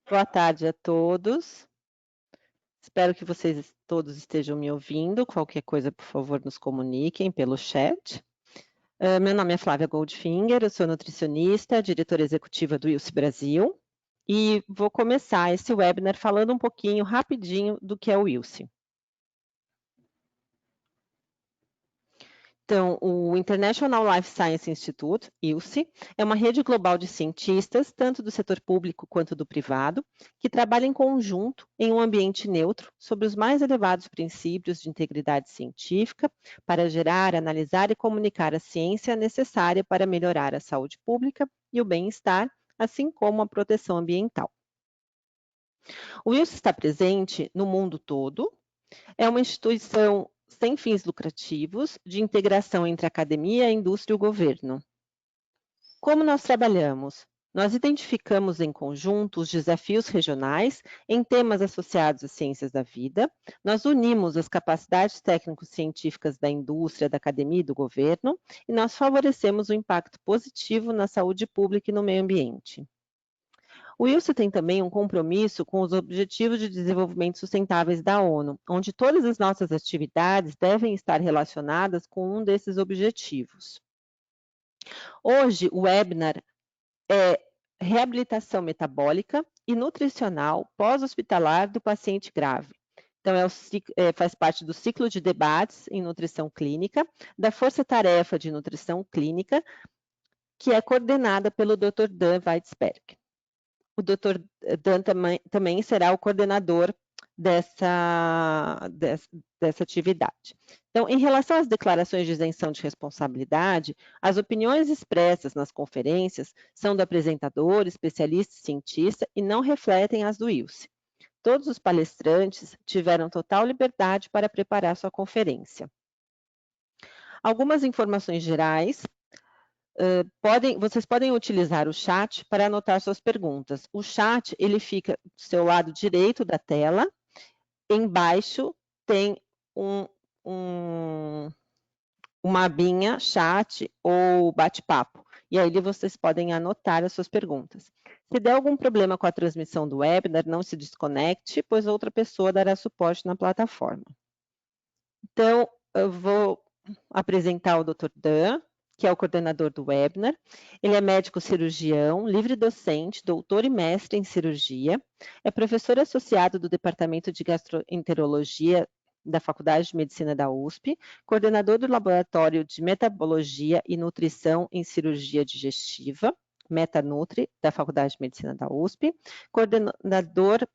Boa tarde a todos. Espero que vocês todos estejam me ouvindo. Qualquer coisa, por favor, nos comuniquem pelo chat. Meu nome é Flávia Goldfinger, eu sou nutricionista, diretora executiva do ILSE Brasil, e vou começar esse webinar falando um pouquinho, rapidinho, do que é o ILSE. Então, o International Life Science Institute, ILSE, é uma rede global de cientistas, tanto do setor público quanto do privado, que trabalha em conjunto em um ambiente neutro sobre os mais elevados princípios de integridade científica para gerar, analisar e comunicar a ciência necessária para melhorar a saúde pública e o bem-estar, assim como a proteção ambiental. O ILSE está presente no mundo todo, é uma instituição sem fins lucrativos, de integração entre a academia, a indústria e o governo. Como nós trabalhamos? Nós identificamos em conjunto os desafios regionais em temas associados às ciências da vida, nós unimos as capacidades técnico-científicas da indústria, da academia e do governo, e nós favorecemos o impacto positivo na saúde pública e no meio ambiente. O ILSE tem também um compromisso com os Objetivos de Desenvolvimento Sustentáveis da ONU, onde todas as nossas atividades devem estar relacionadas com um desses objetivos. Hoje, o webinar é reabilitação metabólica e nutricional pós-hospitalar do paciente grave. Então, faz parte do ciclo de debates em nutrição clínica, da Força-Tarefa de Nutrição Clínica, que é coordenada pelo Dr. Dan Weitzberg. O Dr. Dan também será o coordenador dessa atividade. Então, em relação às declarações de isenção de responsabilidade, as opiniões expressas nas conferências são do apresentador, especialista e cientista e não refletem as do ILSE. Todos os palestrantes tiveram total liberdade para preparar sua conferência. Algumas informações gerais. Vocês podem utilizar o chat para anotar suas perguntas. O chat, ele fica do seu lado direito da tela. Embaixo tem uma abinha chat ou bate-papo. E aí vocês podem anotar as suas perguntas. Se der algum problema com a transmissão do webinar, não se desconecte, pois outra pessoa dará suporte na plataforma. Então, eu vou apresentar o Dr. Dan, que é o coordenador do webinar. Ele é médico cirurgião, livre docente, doutor e mestre em cirurgia, é professor associado do Departamento de Gastroenterologia da Faculdade de Medicina da USP, coordenador do Laboratório de Metabologia e Nutrição em Cirurgia Digestiva, Metanutri, da Faculdade de Medicina da USP, coordenador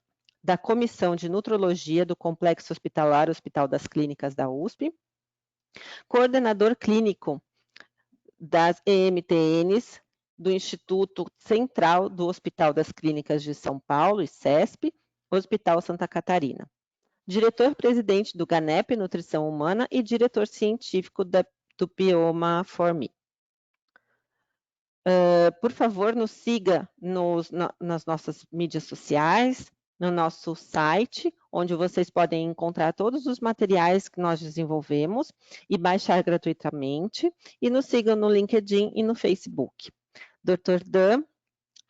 da Comissão de Nutrologia do Complexo Hospitalar Hospital das Clínicas da USP, coordenador clínico das EMTNs do Instituto Central do Hospital das Clínicas de São Paulo, ICESP, Hospital Santa Catarina. Diretor-presidente do GANEP Nutrição Humana e diretor científico do Bioma For Me. Por favor, nos siga nas nossas mídias sociais, no nosso site, onde vocês podem encontrar todos os materiais que nós desenvolvemos e baixar gratuitamente, e nos sigam no LinkedIn e no Facebook. Dr. Dan,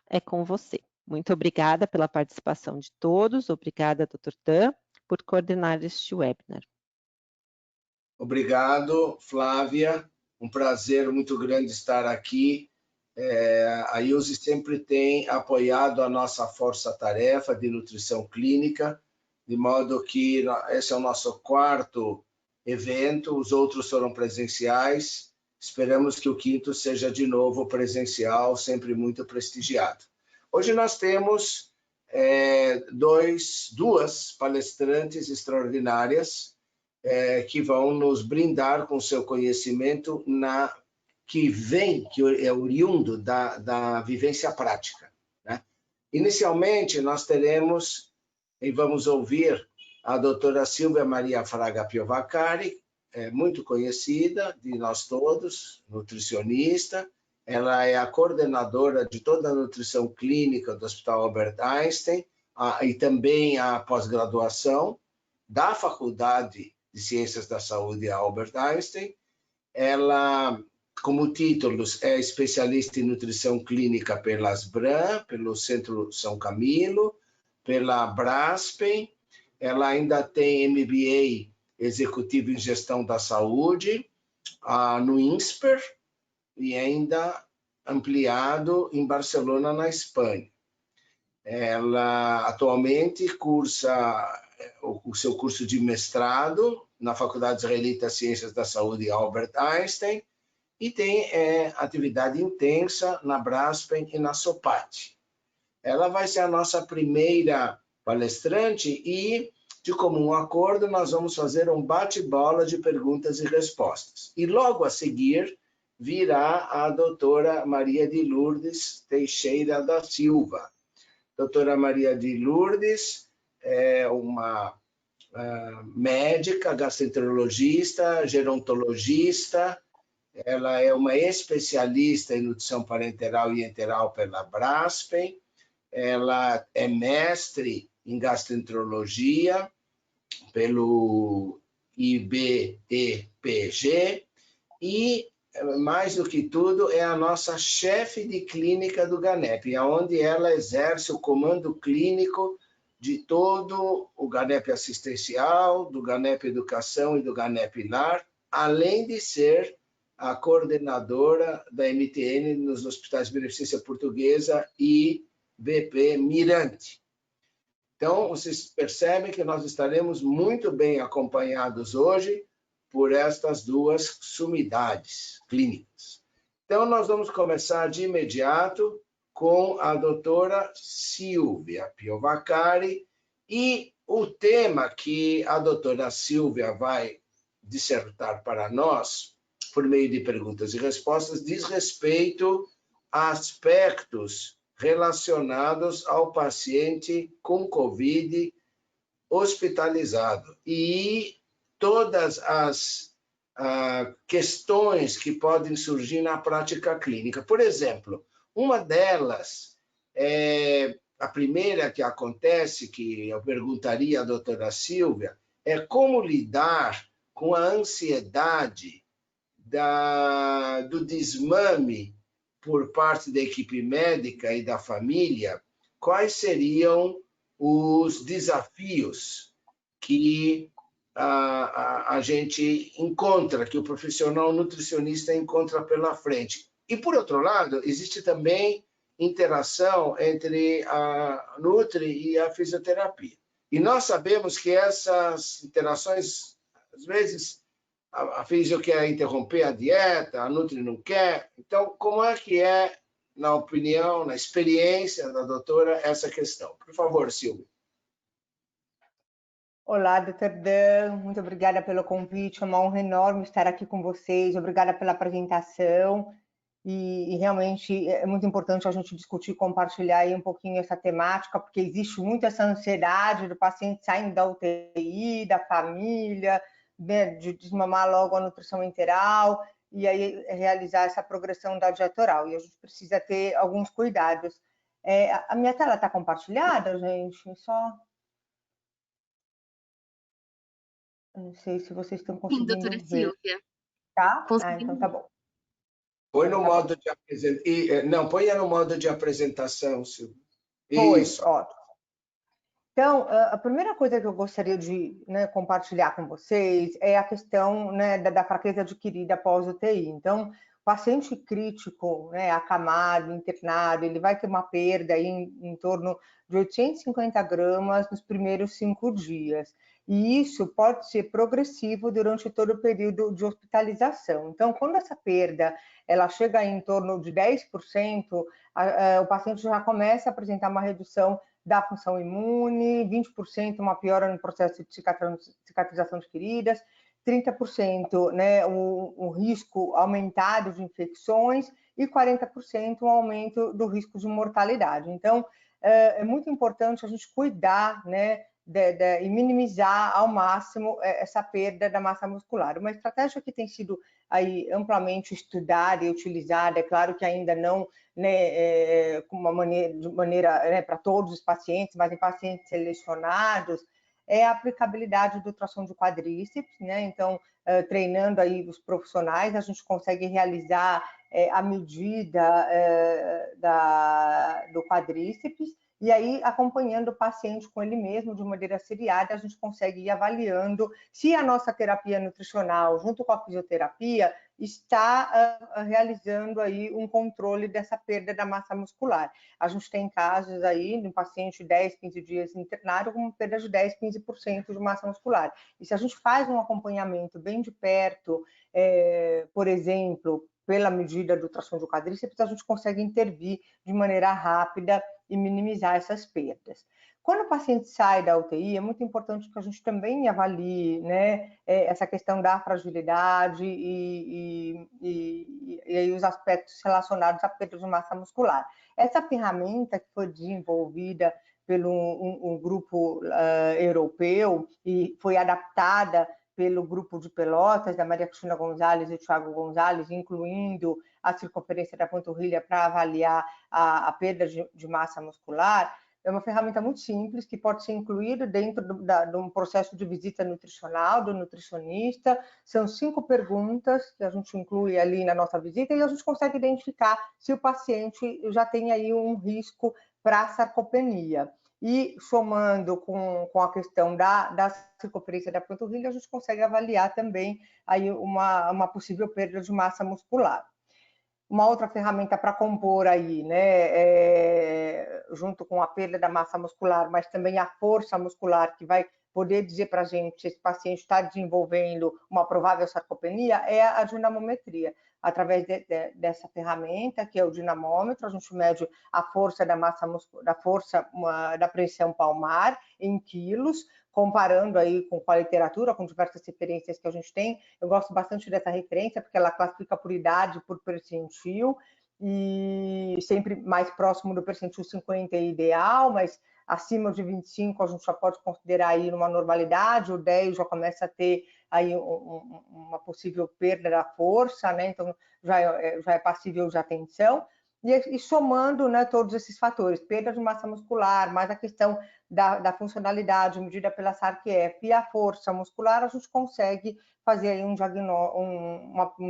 é com você. Muito obrigada pela participação de todos, obrigada, Dr. Dan, por coordenar este webinar. Obrigado, Flávia, um prazer muito grande estar aqui. A ILSE sempre tem apoiado a nossa força-tarefa de nutrição clínica, de modo que esse é o nosso quarto evento, os outros foram presenciais, esperamos que o quinto seja de novo presencial, sempre muito prestigiado. Hoje nós temos duas palestrantes extraordinárias que vão nos brindar com seu conhecimento que é oriundo da vivência prática, né? Inicialmente, nós teremos e vamos ouvir a doutora Silvia Maria Fraga Piovacari, muito conhecida de nós todos, nutricionista. Ela é a coordenadora de toda a nutrição clínica do Hospital Albert Einstein e também a pós-graduação da Faculdade de Ciências da Saúde Albert Einstein. Ela, como títulos, é especialista em nutrição clínica pela Asbram, pelo Centro São Camilo, pela Braskem, ela ainda tem MBA Executivo em Gestão da Saúde no INSPER e ainda ampliado em Barcelona, na Espanha. Ela atualmente cursa o seu curso de mestrado na Faculdade Israelita de Ciências da Saúde Albert Einstein e tem atividade intensa na Braskem e na Sopat. Ela vai ser a nossa primeira palestrante e, de comum acordo, nós vamos fazer um bate-bola de perguntas e respostas. E logo a seguir virá a doutora Maria de Lourdes Teixeira da Silva. Doutora Maria de Lourdes é uma médica, gastroenterologista, gerontologista. Ela é uma especialista em nutrição parenteral e enteral pela Braskem. Ela é mestre em gastroenterologia pelo IBEPG e, mais do que tudo, é a nossa chefe de clínica do GANEP, onde ela exerce o comando clínico de todo o GANEP assistencial, do GANEP Educação e do GANEP Lar, além de ser a coordenadora da MTN nos Hospitais de Beneficência Portuguesa e BP Mirante. Então, vocês percebem que nós estaremos muito bem acompanhados hoje por estas duas sumidades clínicas. Então, nós vamos começar de imediato com a doutora Silvia Piovacari e o tema que a doutora Silvia vai dissertar para nós, por meio de perguntas e respostas, diz respeito a aspectos relacionados ao paciente com Covid hospitalizado e todas as questões que podem surgir na prática clínica. Por exemplo, uma delas, a primeira que acontece, que eu perguntaria à doutora Silvia, é como lidar com a ansiedade do desmame por parte da equipe médica e da família. Quais seriam os desafios que a gente encontra, que o profissional nutricionista encontra pela frente? E, por outro lado, existe também interação entre a Nutri e a fisioterapia. E nós sabemos que essas interações, às vezes, a fisio quer interromper a dieta, a Nutri não quer. Então, como é que é, na opinião, na experiência da doutora, essa questão? Por favor, Silvia. Olá, doutor Dan, muito obrigada pelo convite, é uma honra enorme estar aqui com vocês, obrigada pela apresentação e realmente é muito importante a gente discutir e compartilhar aí um pouquinho essa temática, porque existe muito essa ansiedade do paciente saindo da UTI, da família, né, de desmamar logo a nutrição enteral e aí realizar essa progressão da dieta oral, e a gente precisa ter alguns cuidados. A minha tela está compartilhada, gente? Só... Não sei se vocês estão conseguindo doutora ver. Silvia. Tá? Então tá bom. Põe no modo de apresentação. Não, põe no modo de apresentação, Silvia. Isso. Ótimo. Então, a primeira coisa que eu gostaria de compartilhar com vocês é a questão da fraqueza adquirida após UTI. Então, o paciente crítico, acamado, internado, ele vai ter uma perda aí em torno de 850 gramas nos primeiros 5 dias. E isso pode ser progressivo durante todo o período de hospitalização. Então, quando essa perda ela chega em torno de 10%, o paciente já começa a apresentar uma redução da função imune, 20% uma piora no processo de cicatrização de feridas, 30% o risco aumentado de infecções e 40% um aumento do risco de mortalidade. Então, é muito importante a gente cuidar, e minimizar ao máximo essa perda da massa muscular. Uma estratégia que tem sido aí amplamente estudada e utilizada, é claro que ainda não com uma de maneira para todos os pacientes, mas em pacientes selecionados, é a aplicabilidade do ultrassom de quadríceps, Então, treinando aí os profissionais, a gente consegue realizar a medida do quadríceps e aí acompanhando o paciente com ele mesmo de maneira seriada, a gente consegue ir avaliando se a nossa terapia nutricional, junto com a fisioterapia, está realizando aí um controle dessa perda da massa muscular. A gente tem casos aí de um paciente 10, 15 dias internado com perda de 10, 15% de massa muscular. E se a gente faz um acompanhamento bem de perto, por exemplo, pela medida do tração de quadríceps, a gente consegue intervir de maneira rápida e minimizar essas perdas. Quando o paciente sai da UTI, é muito importante que a gente também avalie, né, essa questão da fragilidade e aí os aspectos relacionados à perda de massa muscular. Essa ferramenta que foi desenvolvida pelo um grupo europeu e foi adaptada pelo grupo de Pelotas, da Maria Cristina Gonzalez e Thiago Gonzalez, incluindo a circunferência da panturrilha para avaliar a perda de massa muscular, é uma ferramenta muito simples, que pode ser incluída dentro de um processo de visita nutricional, do nutricionista. São 5 perguntas que a gente inclui ali na nossa visita e a gente consegue identificar se o paciente já tem aí um risco para sarcopenia. E somando com a questão da circunferência da panturrilha, a gente consegue avaliar também aí uma possível perda de massa muscular. Uma outra ferramenta para compor aí, né, junto com a perda da massa muscular, mas também a força muscular, que vai poder dizer para a gente se esse paciente está desenvolvendo uma provável sarcopenia, é a dinamometria. Através dessa ferramenta, que é o dinamômetro, a gente mede a força da massa muscular, da pressão palmar em quilos, comparando aí com a literatura, com diversas referências que a gente tem. Eu gosto bastante dessa referência, porque ela classifica por idade, por percentil, e sempre mais próximo do percentil 50 é ideal, mas acima de 25 a gente já pode considerar aí uma normalidade, o 10 já começa a ter aí uma possível perda da força, né? Então já é passível de atenção. E somando, né, todos esses fatores, perda de massa muscular, mais a questão da funcionalidade medida pela SARC-F e a força muscular, a gente consegue fazer aí um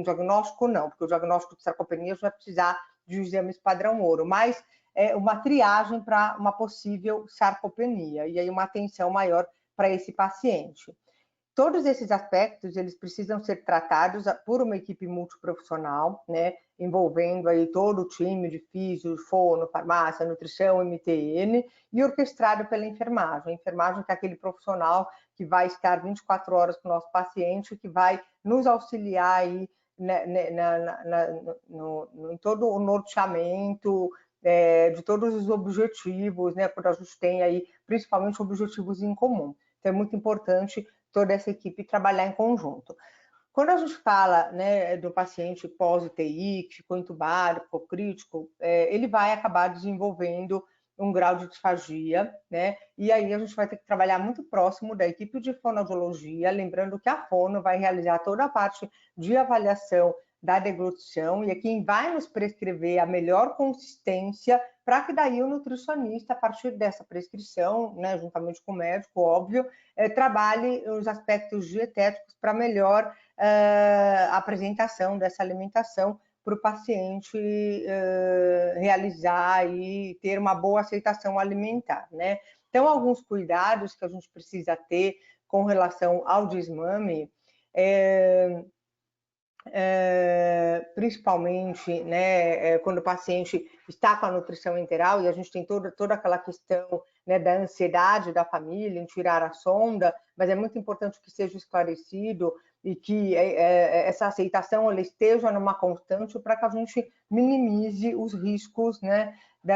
diagnóstico, não, porque o diagnóstico de sarcopenia vai precisar de exames padrão ouro, mas uma triagem para uma possível sarcopenia, e aí uma atenção maior para esse paciente. Todos esses aspectos, eles precisam ser tratados por uma equipe multiprofissional, né, envolvendo aí todo o time de físio, fono, farmácia, nutrição, MTN, e orquestrado pela enfermagem. A enfermagem que é aquele profissional que vai estar 24 horas com o nosso paciente, que vai nos auxiliar aí em todo o norteamento de todos os objetivos, né, quando a gente tem aí, principalmente, objetivos em comum. Então, é muito importante toda essa equipe trabalhar em conjunto. Quando a gente fala, né, do paciente pós-UTI, que ficou entubado, ficou crítico, ele vai acabar desenvolvendo um grau de disfagia, né? E aí a gente vai ter que trabalhar muito próximo da equipe de fonoaudiologia, lembrando que a fono vai realizar toda a parte de avaliação da deglutição e é quem vai nos prescrever a melhor consistência para que daí o nutricionista, a partir dessa prescrição, né, juntamente com o médico, óbvio, trabalhe os aspectos dietéticos para melhor apresentação dessa alimentação para o paciente realizar e ter uma boa aceitação alimentar, né? Então, alguns cuidados que a gente precisa ter com relação ao desmame, principalmente, né, quando o paciente está com a nutrição enteral e a gente tem toda aquela questão, né, da ansiedade da família em tirar a sonda, mas é muito importante que seja esclarecido e que essa aceitação ela esteja numa constante para que a gente minimize os riscos, né,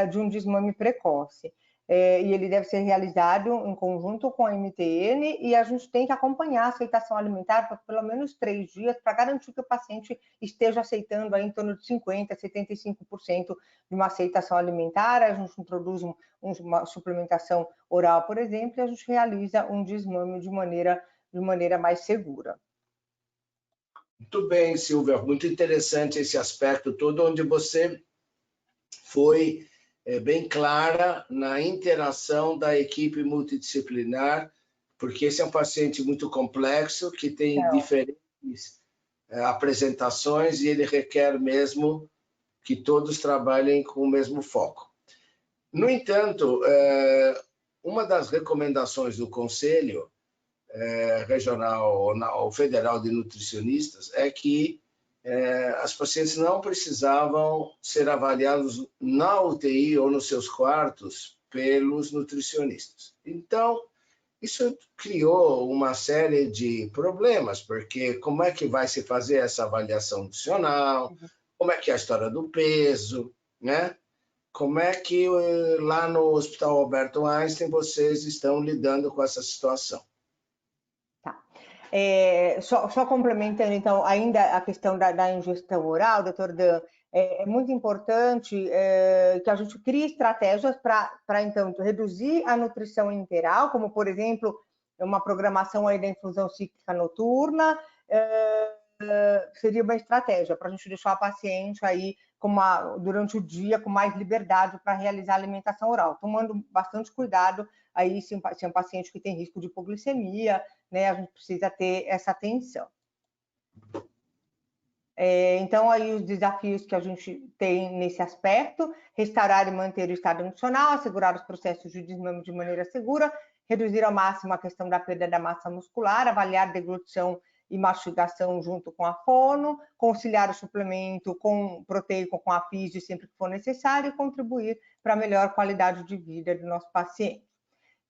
de um desmame precoce. E ele deve ser realizado em conjunto com a MTN e a gente tem que acompanhar a aceitação alimentar por pelo menos 3 dias para garantir que o paciente esteja aceitando aí em torno de 50% a 75% de uma aceitação alimentar. A gente introduz uma suplementação oral, por exemplo, e a gente realiza um desmame de maneira mais segura. Muito bem, Silvia, muito interessante esse aspecto todo, onde você foi bem clara na interação da equipe multidisciplinar, porque esse é um paciente muito complexo, que tem diferentes apresentações e ele requer mesmo que todos trabalhem com o mesmo foco. No entanto, uma das recomendações do Conselho Regional ou Federal de Nutricionistas é que as pacientes não precisavam ser avaliadas na UTI ou nos seus quartos pelos nutricionistas. Então, isso criou uma série de problemas, porque como é que vai se fazer essa avaliação nutricional? Como é que é a história do peso, né? Como é que lá no Hospital Alberto Einstein vocês estão lidando com essa situação? Tá. Só complementando, então, ainda a questão da ingestão oral, doutor Dan, é muito importante que a gente crie estratégias para, então, reduzir a nutrição interal, como, por exemplo, uma programação aí da infusão cíclica noturna, seria uma estratégia para a gente deixar a paciente aí durante o dia com mais liberdade para realizar a alimentação oral, tomando bastante cuidado aí se é um paciente que tem risco de hipoglicemia, né, a gente precisa ter essa atenção. Então, aí os desafios que a gente tem nesse aspecto: restaurar e manter o estado nutricional, assegurar os processos de desmame de maneira segura, reduzir ao máximo a questão da perda da massa muscular, avaliar deglutição e mastigação junto com a fono, conciliar o suplemento proteico com a físio sempre que for necessário e contribuir para a melhor qualidade de vida do nosso paciente.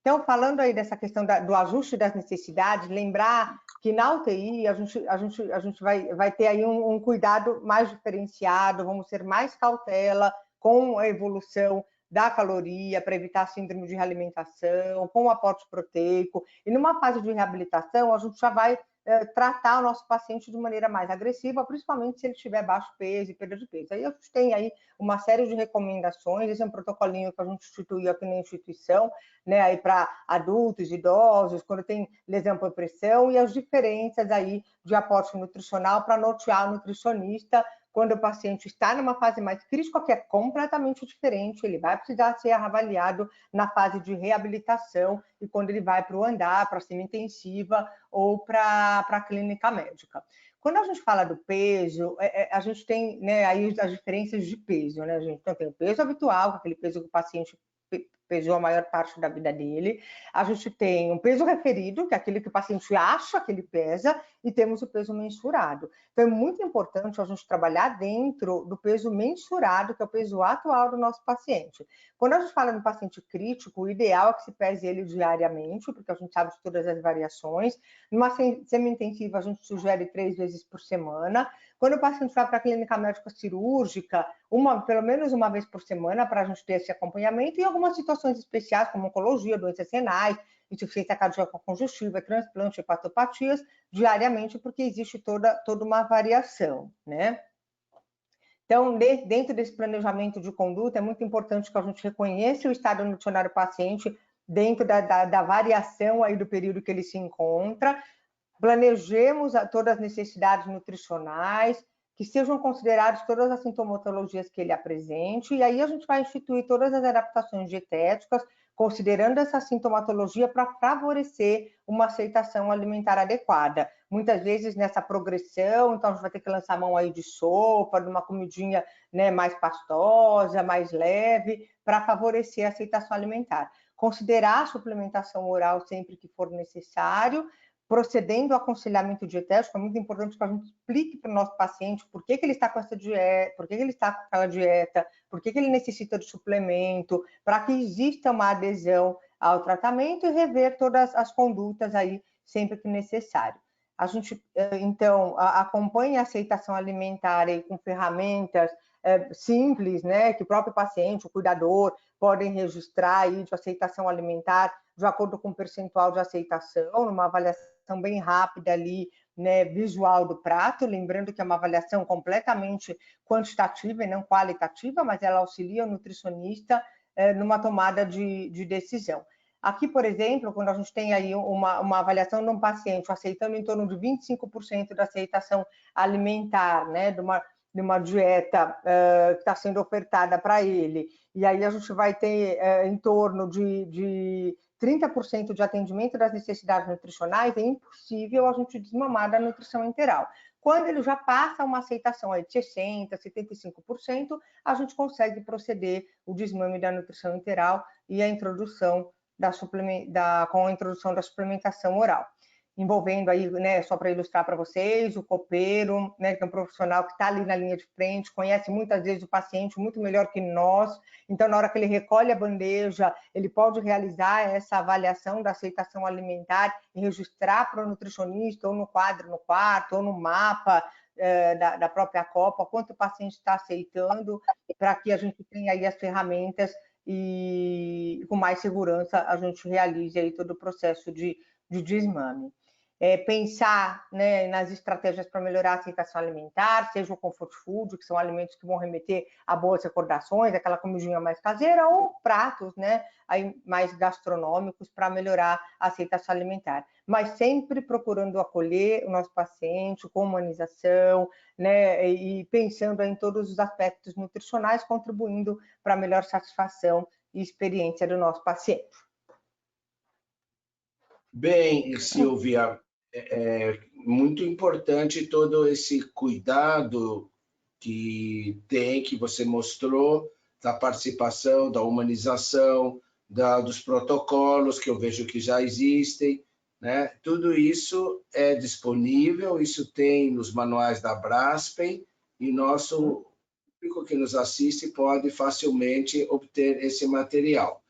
Então, falando aí dessa questão do ajuste das necessidades, lembrar que na UTI a gente vai ter aí um cuidado mais diferenciado, vamos ter mais cautela com a evolução da caloria para evitar síndrome de realimentação, com o aporte proteico. E numa fase de reabilitação, a gente já vai tratar o nosso paciente de maneira mais agressiva, principalmente se ele tiver baixo peso e perda de peso. Aí a gente tem aí uma série de recomendações, esse é um protocolinho que a gente instituiu aqui na instituição, né, aí para adultos, idosos, quando tem lesão por pressão, e as diferenças aí de aporte nutricional para nortear o nutricionista quando o paciente está numa fase mais crítica, que é completamente diferente, ele vai precisar ser avaliado na fase de reabilitação e quando ele vai para o andar, para a semi-intensiva ou para a clínica médica. Quando a gente fala do peso, a gente tem, né, aí as diferenças de peso, né, gente? Então, tem o peso habitual, aquele peso que o paciente pesou a maior parte da vida dele. A gente tem um peso referido, que é aquele que o paciente acha que ele pesa, e temos o peso mensurado. Então, é muito importante a gente trabalhar dentro do peso mensurado, que é o peso atual do nosso paciente. Quando a gente fala no paciente crítico, o ideal é que se pese ele diariamente, porque a gente sabe de todas as variações. Numa semi-intensiva, a gente sugere 3 vezes por semana. Quando o paciente vai para a clínica médica cirúrgica, pelo menos uma vez por semana, para a gente ter esse acompanhamento, e algumas situações especiais, como oncologia, doenças renais, insuficiência cardíaca congestiva, transplante, hepatopatias, diariamente, porque existe toda uma variação, né? Então, dentro desse planejamento de conduta, é muito importante que a gente reconheça o estado nutricionário do paciente dentro da variação aí do período que ele se encontra, planejemos todas as necessidades nutricionais, que sejam consideradas todas as sintomatologias que ele apresente, e aí a gente vai instituir todas as adaptações dietéticas, considerando essa sintomatologia para favorecer uma aceitação alimentar adequada. Muitas vezes nessa progressão, então a gente vai ter que lançar mão aí de sopa, de uma comidinha, né, mais pastosa, mais leve, para favorecer a aceitação alimentar. Considerar a suplementação oral sempre que for necessário, procedendo ao aconselhamento dietético. É muito importante que a gente explique para o nosso paciente por que ele está com essa dieta, por que ele está com aquela dieta, por que ele necessita de suplemento, para que exista uma adesão ao tratamento e rever todas as condutas aí sempre que necessário. A gente, então, acompanha a aceitação alimentar aí com ferramentas simples, né, que o próprio paciente, o cuidador, podem registrar aí de aceitação alimentar de acordo com o percentual de aceitação, numa avaliação bem rápida ali, né, visual do prato, lembrando que é uma avaliação completamente quantitativa e não qualitativa, mas ela auxilia o nutricionista numa tomada de decisão. Aqui, por exemplo, quando a gente tem aí uma avaliação de um paciente aceitando em torno de 25% da aceitação alimentar, né, de uma dieta que está sendo ofertada para ele, e aí a gente vai ter em torno de 30% de atendimento das necessidades nutricionais, é impossível a gente desmamar da nutrição integral. Quando ele já passa uma aceitação aí de 60%, 75%, a gente consegue proceder o desmame da nutrição enteral e a introdução com a introdução da suplementação oral, envolvendo aí, né, só para ilustrar para vocês, o copeiro, né, que é um profissional que está ali na linha de frente, conhece muitas vezes o paciente muito melhor que nós, então na hora que ele recolhe a bandeja, ele pode realizar essa avaliação da aceitação alimentar e registrar para o nutricionista, ou no quadro no quarto, ou no mapa da própria Copa, quanto o paciente está aceitando, para que a gente tenha aí as ferramentas e com mais segurança a gente realize aí todo o processo de desmame. Pensar, né, nas estratégias para melhorar a aceitação alimentar, seja o comfort food, que são alimentos que vão remeter a boas recordações, aquela comidinha mais caseira, ou pratos, né, aí mais gastronômicos para melhorar a aceitação alimentar. Mas sempre procurando acolher o nosso paciente, com humanização, né, e pensando em todos os aspectos nutricionais, contribuindo para a melhor satisfação e experiência do nosso paciente. Bem, Silvia, é muito importante todo esse cuidado que você mostrou, da participação, da humanização, dos protocolos que eu vejo que já existem, né? Tudo isso é disponível, isso tem nos manuais da Braskem, e nosso público que nos assiste pode facilmente obter esse material.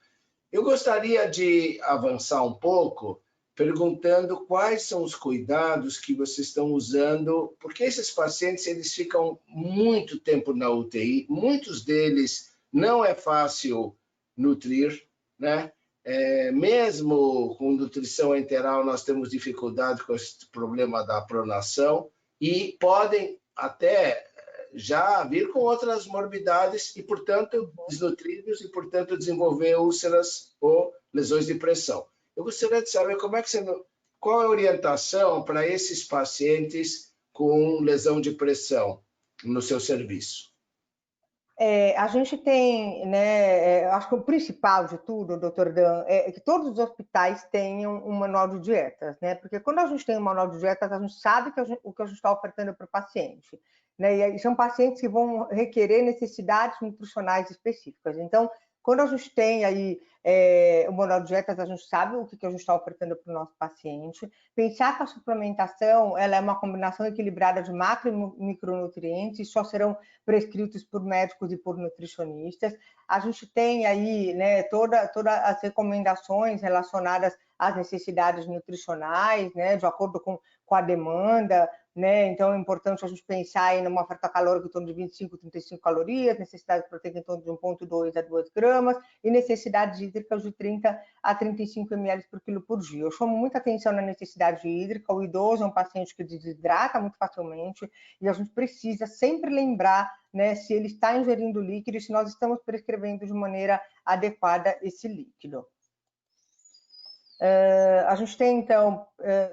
Eu gostaria de avançar um pouco, perguntando quais são os cuidados que vocês estão usando, porque esses pacientes eles ficam muito tempo na UTI, muitos deles não é fácil nutrir, né? Mesmo com nutrição enteral, nós temos dificuldade com esse problema da pronação e podem até já vir com outras morbidades e, portanto, desnutridos e, portanto, desenvolver úlceras ou lesões de pressão. Eu gostaria de saber qual é a orientação para esses pacientes com lesão de pressão no seu serviço. A gente tem, né, acho que o principal de tudo, doutor Dan, é que todos os hospitais tenham um manual de dietas, né? Porque quando a gente tem um manual de dietas, a gente sabe o que a gente está ofertando para o paciente, né? E são pacientes que vão requerer necessidades nutricionais específicas. Então, quando a gente tem aí o manual de dietas, a gente sabe o que a gente está ofertando para o nosso paciente. Pensar que a suplementação ela é uma combinação equilibrada de macro e micronutrientes, só serão prescritos por médicos e por nutricionistas. A gente tem aí, né, todas as recomendações relacionadas às necessidades nutricionais, né, de acordo com a demanda, né? Então é importante a gente pensar em uma oferta calórica em torno de 25 a 35 calorias, necessidade proteica em torno de 1,2 a 2 gramas e necessidades hídricas de 30 a 35 ml por quilo por dia. Eu chamo muita atenção na necessidade hídrica. O idoso é um paciente que desidrata muito facilmente e a gente precisa sempre lembrar, né, se ele está ingerindo líquido e se nós estamos prescrevendo de maneira adequada esse líquido. A gente tem, então,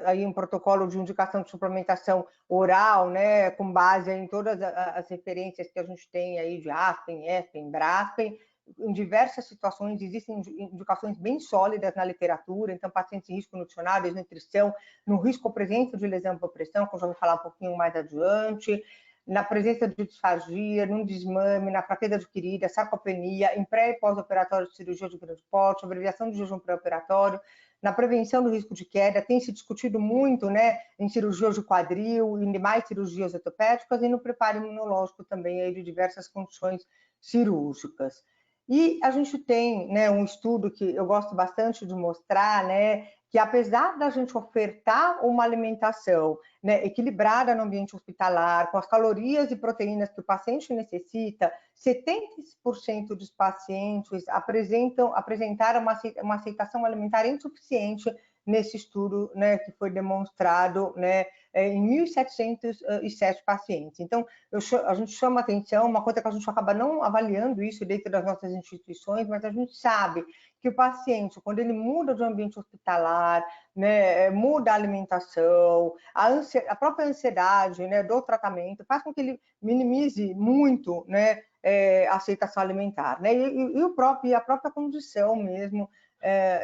aí um protocolo de indicação de suplementação oral, né, com base em todas as referências que a gente tem aí de Aspen, Espen, Braskem. Em diversas situações existem indicações bem sólidas na literatura, então pacientes em risco nutricional, desnutrição, no risco presente de lesão por pressão, que eu já vou falar um pouquinho mais adiante, na presença de disfagia, no desmame, na fraqueza adquirida, sarcopenia, em pré e pós-operatório de cirurgia de grande porte, abreviação do jejum pré-operatório, na prevenção do risco de queda, tem se discutido muito, né, em cirurgias de quadril, em demais cirurgias ortopédicas e no preparo imunológico também aí de diversas condições cirúrgicas. E a gente tem, né, um estudo que eu gosto bastante de mostrar, né, que apesar da gente ofertar uma alimentação, né, equilibrada no ambiente hospitalar, com as calorias e proteínas que o paciente necessita, 70% dos pacientes apresentaram uma aceitação alimentar insuficiente nesse estudo, né, que foi demonstrado, né, em 1.707 pacientes. Então, a gente chama atenção, uma coisa que a gente acaba não avaliando isso dentro das nossas instituições, mas a gente sabe que o paciente, quando ele muda de ambiente hospitalar, né, muda a alimentação, a própria ansiedade, né, do tratamento, faz com que ele minimize muito, né, a aceitação alimentar, né, e a própria condição mesmo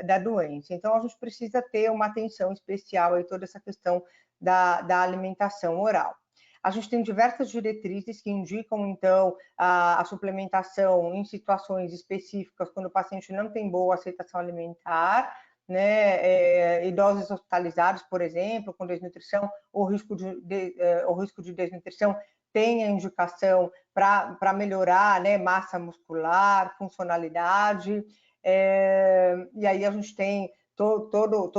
da doença. Então, a gente precisa ter uma atenção especial em toda essa questão da alimentação oral. A gente tem diversas diretrizes que indicam, então, a suplementação em situações específicas, quando o paciente não tem boa aceitação alimentar, né? Idosos hospitalizados, por exemplo, com desnutrição ou risco de desnutrição, tem a indicação para melhorar, né, massa muscular, funcionalidade, e aí a gente tem todos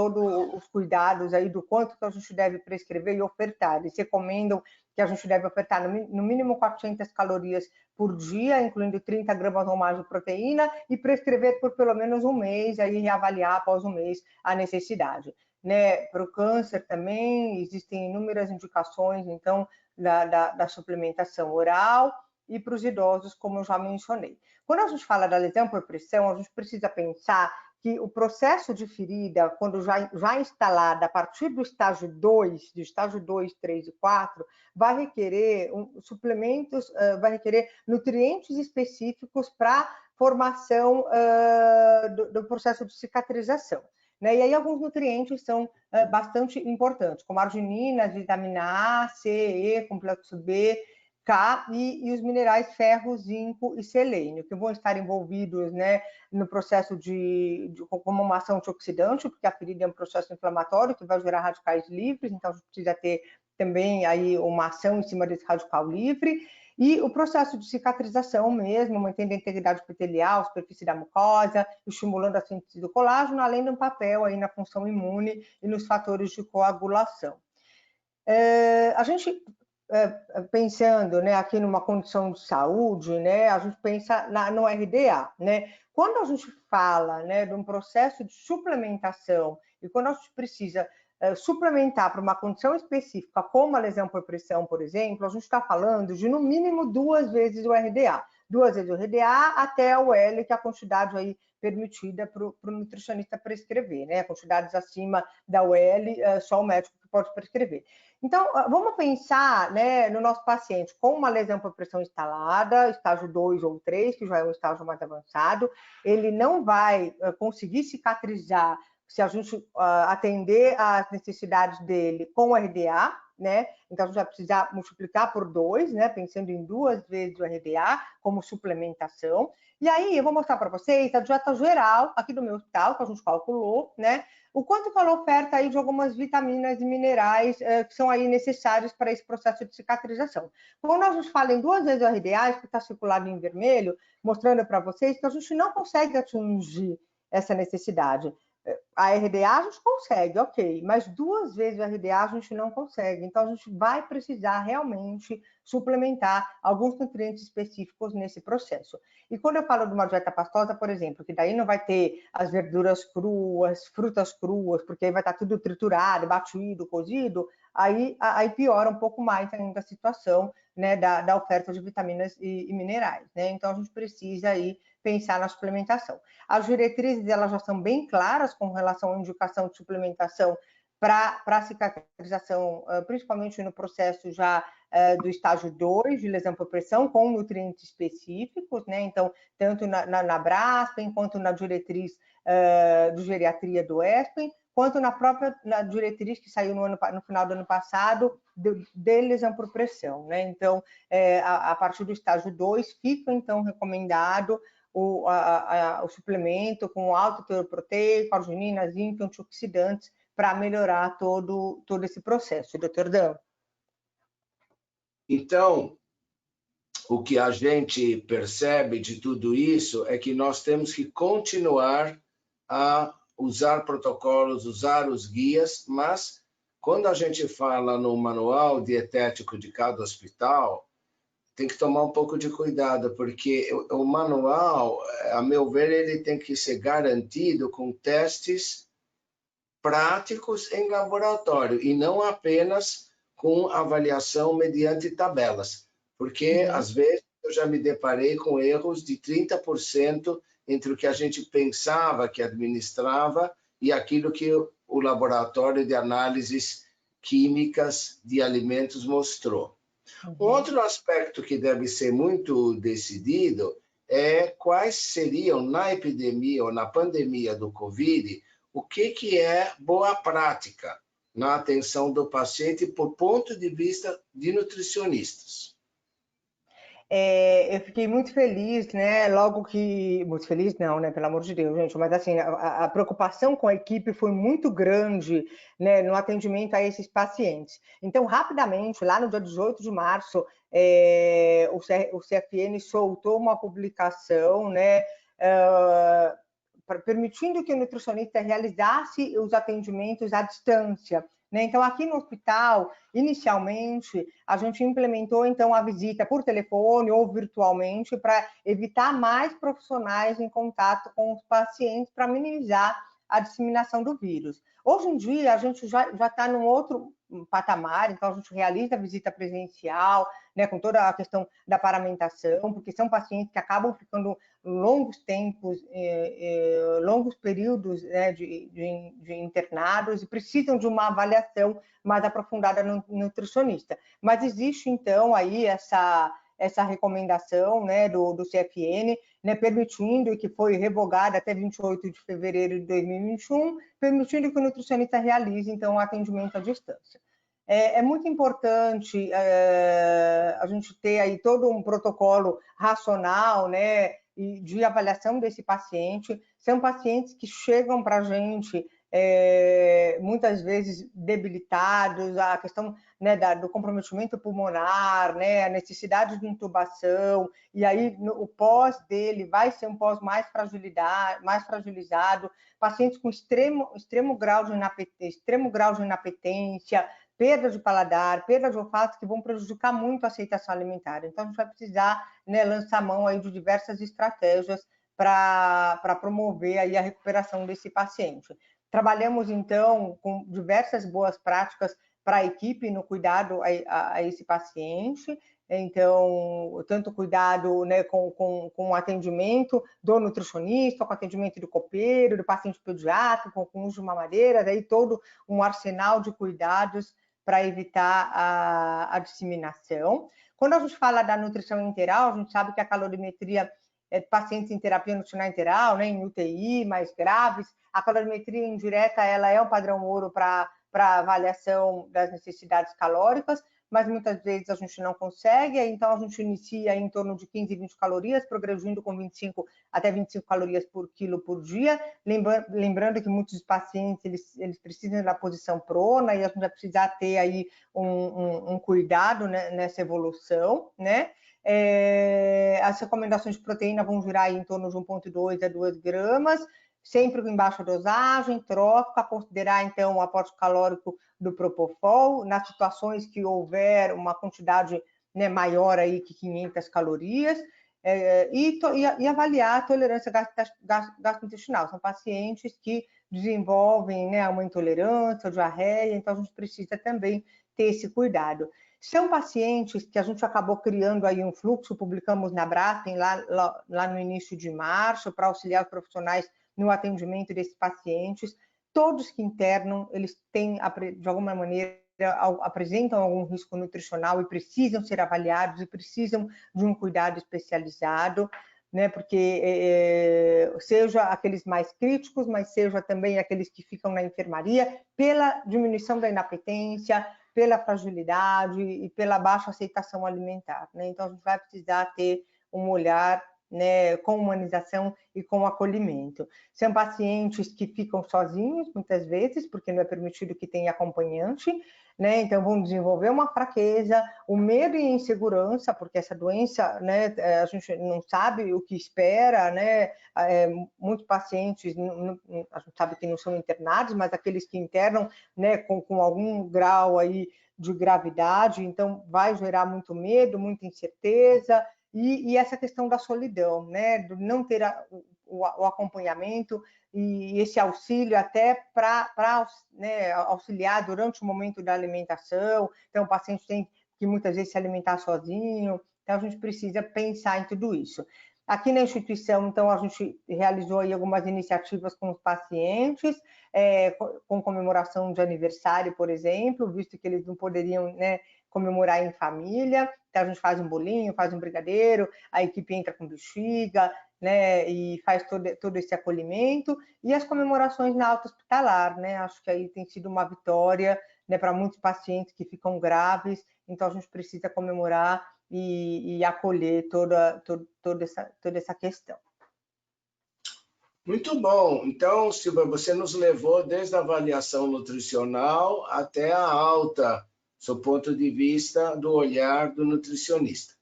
os cuidados aí do quanto que a gente deve prescrever e ofertar. Eles recomendam que a gente deve ofertar no mínimo 400 calorias por dia, incluindo 30 gramas ou mais de proteína, e prescrever por pelo menos um mês, aí reavaliar após um mês a necessidade. Né? Para o câncer também existem inúmeras indicações, então, da suplementação oral, e para os idosos, como eu já mencionei. Quando a gente fala da lesão por pressão, a gente precisa pensar que o processo de ferida, quando já instalada a partir do estágio 2, 3 e 4, vai requerer suplementos, vai requerer nutrientes específicos para formação do processo de cicatrização. Né? E aí alguns nutrientes são bastante importantes, como arginina, vitamina A, C, E, complexo B, K e os minerais ferro, zinco e selênio, que vão estar envolvidos, né, no processo como uma ação antioxidante, porque a ferida é um processo inflamatório que vai gerar radicais livres, então a gente precisa ter também aí uma ação em cima desse radical livre, e o processo de cicatrização mesmo, mantendo a integridade epitelial, a superfície da mucosa, estimulando a síntese do colágeno, além de um papel aí na função imune e nos fatores de coagulação. A gente pensando, né, aqui numa condição de saúde, né, a gente pensa no RDA, né? Quando a gente fala, né, de um processo de suplementação e quando a gente precisa suplementar para uma condição específica, como a lesão por pressão, por exemplo, a gente está falando de no mínimo 2 vezes o RDA. 2 vezes o RDA até o L, que é a quantidade aí permitida para o nutricionista prescrever, né? Quantidades acima da UL, só o médico que pode prescrever. Então, vamos pensar, né, no nosso paciente com uma lesão por pressão instalada, estágio 2 ou 3, que já é um estágio mais avançado, ele não vai conseguir cicatrizar se a gente atender às necessidades dele com o RDA, né? Então, a gente vai precisar multiplicar por 2, né? Pensando em 2 vezes o RDA como suplementação. E aí, eu vou mostrar para vocês a dieta geral aqui do meu hospital, que a gente calculou, né? O quanto que ela oferta aí de algumas vitaminas e minerais que são aí necessários para esse processo de cicatrização. Quando a gente fala em 2 vezes o RDA, que está circulado em vermelho, mostrando para vocês que a gente não consegue atingir essa necessidade. A RDA a gente consegue, ok, mas 2 vezes o RDA a gente não consegue. Então, a gente vai precisar realmente suplementar alguns nutrientes específicos nesse processo. E quando eu falo de uma dieta pastosa, por exemplo, que daí não vai ter as verduras cruas, frutas cruas, porque aí vai estar tudo triturado, batido, cozido, aí piora um pouco mais ainda a situação, né, da oferta de vitaminas e minerais. Né? Então, a gente precisa aí pensar na suplementação. As diretrizes elas já são bem claras com relação à indicação de suplementação para a cicatrização, principalmente no processo já do estágio 2 de lesão por pressão, com nutrientes específicos, né? Então, tanto na Braskem, quanto na diretriz de geriatria do ESPEN, quanto na própria diretriz que saiu no final do ano passado, de lesão por pressão, né? Então, a partir do estágio 2, fica, então, recomendado o suplemento com alto teor proteico, arginina, zinco, antioxidantes, para melhorar todo esse processo, doutor Dan. Então, o que a gente percebe de tudo isso é que nós temos que continuar a usar protocolos, usar os guias, mas quando a gente fala no manual dietético de cada hospital, tem que tomar um pouco de cuidado, porque o manual, a meu ver, ele tem que ser garantido com testes práticos em laboratório e não apenas com avaliação mediante tabelas, porque às vezes eu já me deparei com erros de 30% entre o que a gente pensava que administrava e aquilo que o laboratório de análises químicas de alimentos mostrou. Outro aspecto que deve ser muito decidido é quais seriam, na epidemia ou na pandemia do Covid, o que é boa prática. na atenção do paciente por ponto de vista de nutricionistas. Eu fiquei muito feliz, né? Logo que... Muito feliz não, né? Pelo amor de Deus, gente. Mas, assim, a preocupação com a equipe foi muito grande, né? No atendimento a esses pacientes. Então, rapidamente, lá no dia 18 de março, o CFN soltou uma publicação, né? Permitindo que o nutricionista realizasse os atendimentos à distância. Então, aqui no hospital, inicialmente, a gente implementou, então, a visita por telefone ou virtualmente para evitar mais profissionais em contato com os pacientes para minimizar a disseminação do vírus. Hoje em dia, a gente já está num outro patamar, então a gente realiza a visita presencial, né, com toda a questão da paramentação, porque são pacientes que acabam ficando longos tempos, longos períodos, né, de internados e precisam de uma avaliação mais aprofundada no nutricionista. Mas existe, então, aí essa recomendação, né, do CFN, né, permitindo, e que foi revogada até 28 de fevereiro de 2021, permitindo que o nutricionista realize, então, o atendimento à distância. É muito importante a gente ter aí todo um protocolo racional, né, de avaliação desse paciente. São pacientes que chegam para a gente muitas vezes debilitados, a questão, né, do comprometimento pulmonar, né, a necessidade de intubação, e aí o pós dele vai ser um pós mais fragilizado, pacientes com extremo grau de inapetência, perda de paladar, perda de olfato, que vão prejudicar muito a aceitação alimentar. Então, a gente vai precisar, né, lançar mão aí de diversas estratégias para promover aí a recuperação desse paciente. Trabalhamos, então, com diversas boas práticas para a equipe no cuidado a esse paciente. Então, tanto cuidado, né, com o atendimento do nutricionista, com o atendimento do copeiro, do paciente pediátrico, com o uso de mamadeira, daí todo um arsenal de cuidados para evitar a disseminação. Quando a gente fala da nutrição enteral, a gente sabe que a calorimetria pacientes em terapia nutricional enteral, né, em UTI, mais graves, a calorimetria indireta ela é um padrão ouro para avaliação das necessidades calóricas, mas muitas vezes a gente não consegue, então a gente inicia em torno de 15 e 20 calorias, progredindo com 25 até 25 calorias por quilo por dia, lembrando que muitos pacientes eles precisam da posição prona e a gente vai precisar ter aí um cuidado, né, nessa evolução, né? As recomendações de proteína vão girar em torno de 1,2 a 2 gramas, sempre em baixa dosagem, trófica, considerar então o aporte calórico do Propofol, nas situações que houver uma quantidade, né, maior aí que 500 calorias, e avaliar a tolerância gastrointestinal. São pacientes que desenvolvem, né, uma intolerância, diarreia, então a gente precisa também ter esse cuidado. São pacientes que a gente acabou criando aí um fluxo, publicamos na Braskem lá no início de março, para auxiliar os profissionais no atendimento desses pacientes. Todos que internam, eles têm, de alguma maneira, apresentam algum risco nutricional e precisam ser avaliados e precisam de um cuidado especializado, né? Porque seja aqueles mais críticos, mas seja também aqueles que ficam na enfermaria, pela diminuição da inapetência, pela fragilidade e pela baixa aceitação alimentar, né? Então, a gente vai precisar ter um olhar, né, com humanização e com acolhimento. São pacientes que ficam sozinhos, muitas vezes, porque não é permitido que tenha acompanhante, né? Então, vão desenvolver uma fraqueza, o medo e a insegurança, porque essa doença, né, a gente não sabe o que espera, né? Muitos pacientes, a gente sabe que não são internados, mas aqueles que internam, né, com algum grau aí de gravidade, então vai gerar muito medo, muita incerteza, e essa questão da solidão, né, do não ter o acompanhamento e esse auxílio até para né, auxiliar durante o momento da alimentação. Então, o paciente tem que muitas vezes se alimentar sozinho, então a gente precisa pensar em tudo isso. Aqui na instituição, então, a gente realizou aí algumas iniciativas com os pacientes, com comemoração de aniversário, por exemplo, visto que eles não poderiam, né, comemorar em família. Então, a gente faz um bolinho, faz um brigadeiro, a equipe entra com bexiga, né, e faz todo esse acolhimento. E as comemorações na alta hospitalar, né? Acho que aí tem sido uma vitória, né, para muitos pacientes que ficam graves. Então, a gente precisa comemorar e acolher toda essa questão. Muito bom. Então, Silvia, você nos levou desde a avaliação nutricional até a alta, do ponto de vista do olhar do nutricionista.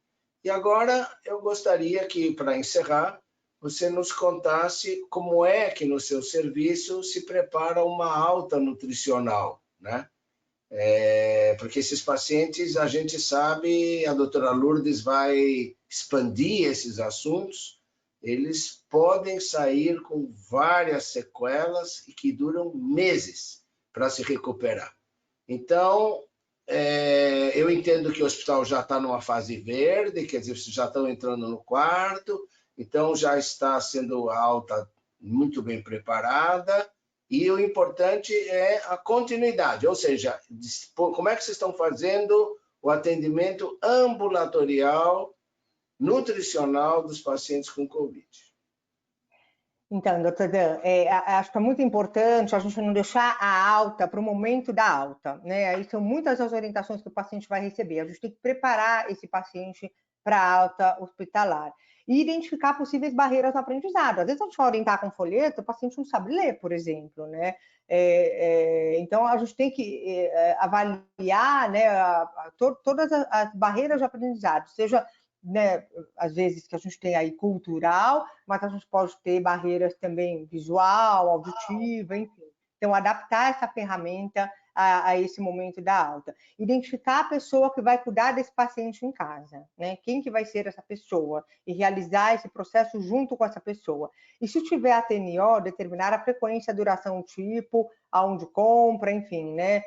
E agora eu gostaria que, para encerrar, você nos contasse como é que no seu serviço se prepara uma alta nutricional, né? Porque esses pacientes, a gente sabe, a doutora Lourdes vai expandir esses assuntos, eles podem sair com várias sequelas e que duram meses para se recuperar. Então, eu entendo que o hospital já está numa fase verde, quer dizer, vocês já estão entrando no quarto, então já está sendo a alta muito bem preparada, e o importante é a continuidade, ou seja, como é que vocês estão fazendo o atendimento ambulatorial, nutricional dos pacientes com Covid? Então, doutor Dan, acho que é muito importante a gente não deixar a alta para o momento da alta, né? Aí são muitas as orientações que o paciente vai receber. A gente tem que preparar esse paciente para a alta hospitalar e identificar possíveis barreiras no aprendizado. Às vezes a gente vai orientar com folheto, o paciente não sabe ler, por exemplo, né? Então a gente tem que avaliar, né, todas as barreiras de aprendizado, seja, né, às vezes que a gente tem aí cultural, mas a gente pode ter barreiras também visual, auditiva, enfim. Então, adaptar essa ferramenta a esse momento da alta. Identificar a pessoa que vai cuidar desse paciente em casa, né? Quem que vai ser essa pessoa e realizar esse processo junto com essa pessoa. E se tiver a TNO, determinar a frequência, a duração, o tipo, aonde compra, enfim, né?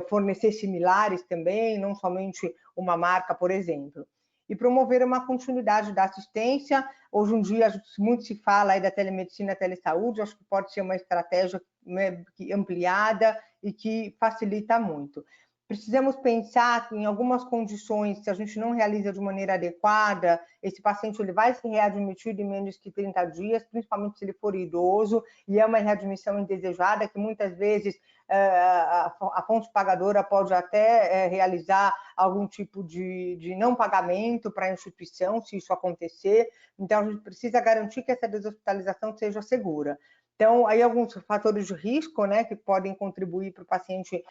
Fornecer similares também, não somente uma marca, por exemplo. E promover uma continuidade da assistência. Hoje em dia, muito se fala aí da telemedicina, telesaúde, acho que pode ser uma estratégia, né, ampliada e que facilita muito. Precisamos pensar que em algumas condições, se a gente não realiza de maneira adequada, esse paciente ele vai ser readmitido em menos que 30 dias, principalmente se ele for idoso, e é uma readmissão indesejada, que muitas vezes a fonte pagadora pode até realizar algum tipo de não pagamento para a instituição, se isso acontecer. Então, a gente precisa garantir que essa deshospitalização seja segura. Então, aí alguns fatores de risco, né, que podem contribuir para o paciente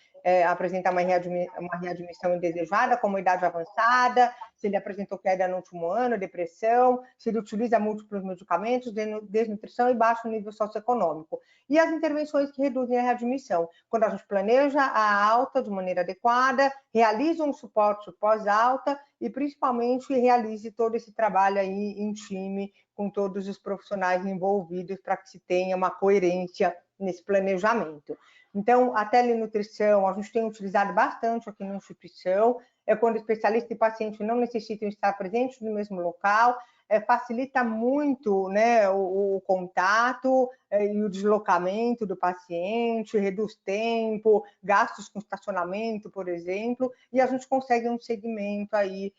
apresentar uma readmissão indesejada, como idade avançada, se ele apresentou queda no último ano, depressão, se ele utiliza múltiplos medicamentos, desnutrição e baixo nível socioeconômico. E as intervenções que reduzem a readmissão, quando a gente planeja a alta de maneira adequada, realiza um suporte pós-alta e, principalmente, realize todo esse trabalho aí em time com todos os profissionais envolvidos para que se tenha uma coerência nesse planejamento. Então, a telenutrição, a gente tem utilizado bastante aqui na instituição, quando especialista e paciente não necessitam estar presentes no mesmo local, facilita muito, né, o contato e o deslocamento do paciente, reduz tempo, gastos com estacionamento, por exemplo, e a gente consegue um segmento aí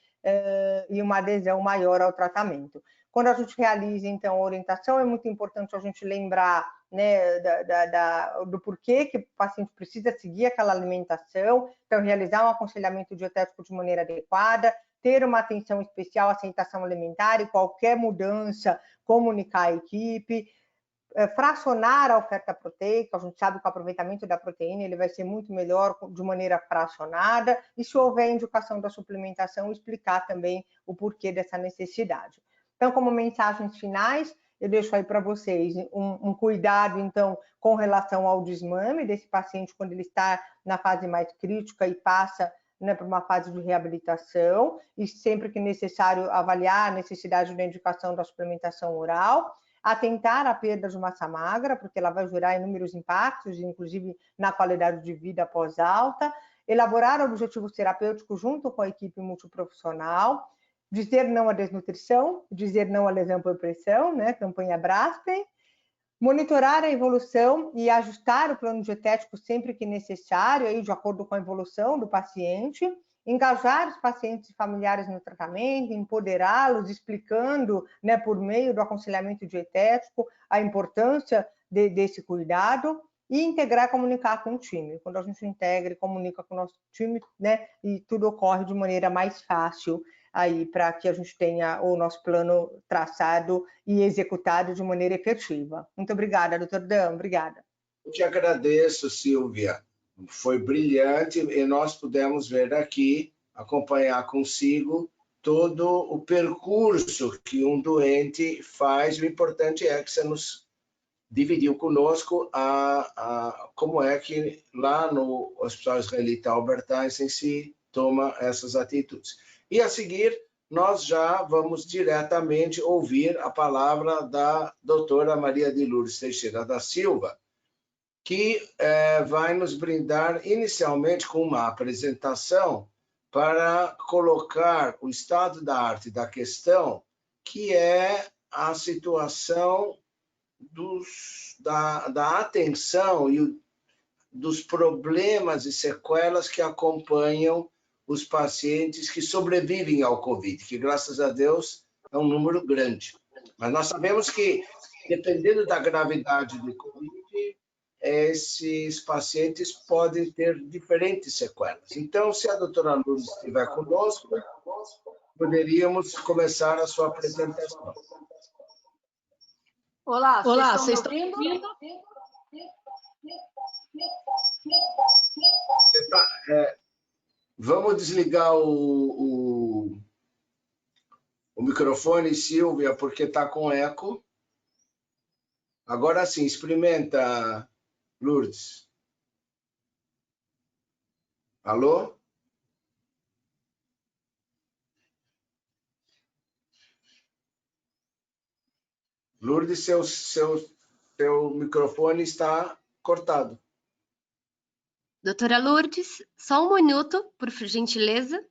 e uma adesão maior ao tratamento. Quando a gente realiza, então, a orientação, é muito importante a gente lembrar, né, do porquê que o paciente precisa seguir aquela alimentação, então, realizar um aconselhamento dietético de maneira adequada, ter uma atenção especial à aceitação alimentar e qualquer mudança, comunicar a equipe, fracionar a oferta proteica, a gente sabe que o aproveitamento da proteína ele vai ser muito melhor de maneira fracionada, e se houver indicação da suplementação, explicar também o porquê dessa necessidade. Então, como mensagens finais, eu deixo aí para vocês um cuidado, então, com relação ao desmame desse paciente quando ele está na fase mais crítica e passa, né, para uma fase de reabilitação, e sempre que necessário avaliar a necessidade da indicação da suplementação oral, atentar à perda de massa magra, porque ela vai gerar inúmeros impactos, inclusive na qualidade de vida após alta, elaborar objetivos terapêuticos junto com a equipe multiprofissional, dizer não à desnutrição, dizer não à lesão por pressão, né, campanha Braskem, monitorar a evolução e ajustar o plano dietético sempre que necessário, aí, de acordo com a evolução do paciente, engajar os pacientes e familiares no tratamento, empoderá-los, explicando, né, por meio do aconselhamento dietético, a importância desse cuidado, e integrar, comunicar com o time. Quando a gente integra e comunica com o nosso time, né, e tudo ocorre de maneira mais fácil aí para que a gente tenha o nosso plano traçado e executado de maneira efetiva. Muito obrigada, doutor Dan, obrigada. Eu te agradeço, Silvia. Foi brilhante e nós pudemos ver aqui, acompanhar consigo todo o percurso que um doente faz. O importante é que você nos dividiu conosco como é que lá no Hospital Israelita Albert Einstein se toma essas atitudes. E a seguir, nós já vamos diretamente ouvir a palavra da doutora Maria de Lourdes Teixeira da Silva, que vai nos brindar inicialmente com uma apresentação para colocar o estado da arte da questão, que é a situação da atenção e dos problemas e sequelas que acompanham os pacientes que sobrevivem ao Covid, que, graças a Deus, é um número grande. Mas nós sabemos que, dependendo da gravidade do Covid, esses pacientes podem ter diferentes sequelas. Então, se a doutora Lourdes estiver conosco, poderíamos começar a sua apresentação. Olá, vocês estão me ouvindo? Vamos desligar o microfone, Silvia, porque está com eco. Agora sim, experimenta, Lourdes. Alô? Lourdes, seu microfone está cortado. Doutora Lourdes, só um minuto, por gentileza.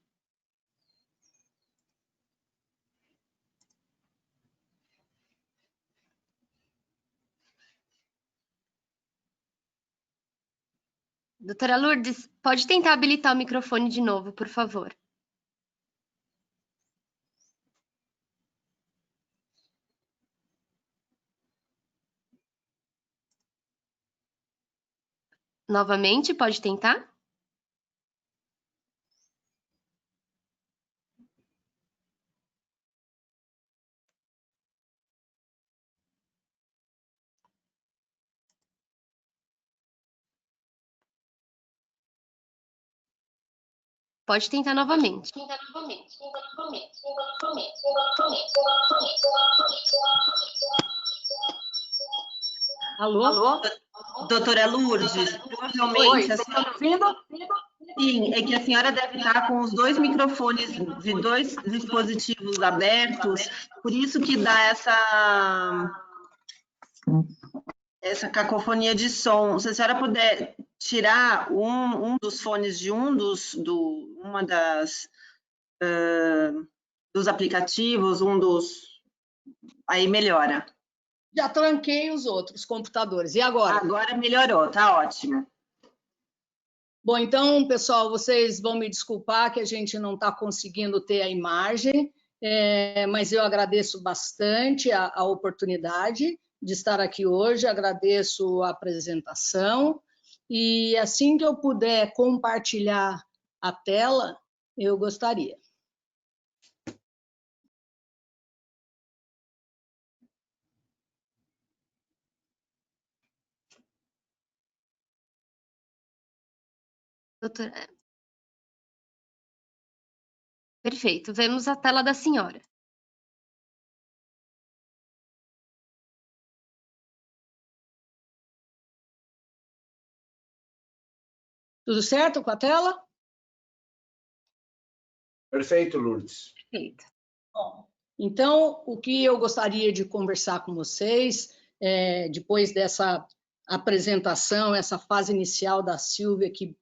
Doutora Lourdes, pode tentar habilitar o microfone de novo, por favor. Novamente, pode tentar? Pode tentar novamente. Alô? Doutora Lourdes, provavelmente... Oi, vocês estão me ouvindo? Sim, é que a senhora deve estar com os dois microfones de dois dispositivos abertos, por isso que dá essa cacofonia de som. Se a senhora puder tirar um dos fones de dos aplicativos, aí melhora. Já tranquei os outros computadores. E agora? Agora melhorou, tá ótimo. Bom, então, pessoal, vocês vão me desculpar que a gente não está conseguindo ter a imagem, mas eu agradeço bastante a oportunidade de estar aqui hoje, agradeço a apresentação, e assim que eu puder compartilhar a tela, eu gostaria. Doutora... Perfeito, vemos a tela da senhora. Tudo certo com a tela? Perfeito, Lourdes. Perfeito. Bom, então, o que eu gostaria de conversar com vocês, depois dessa apresentação, essa fase inicial da Silvia, que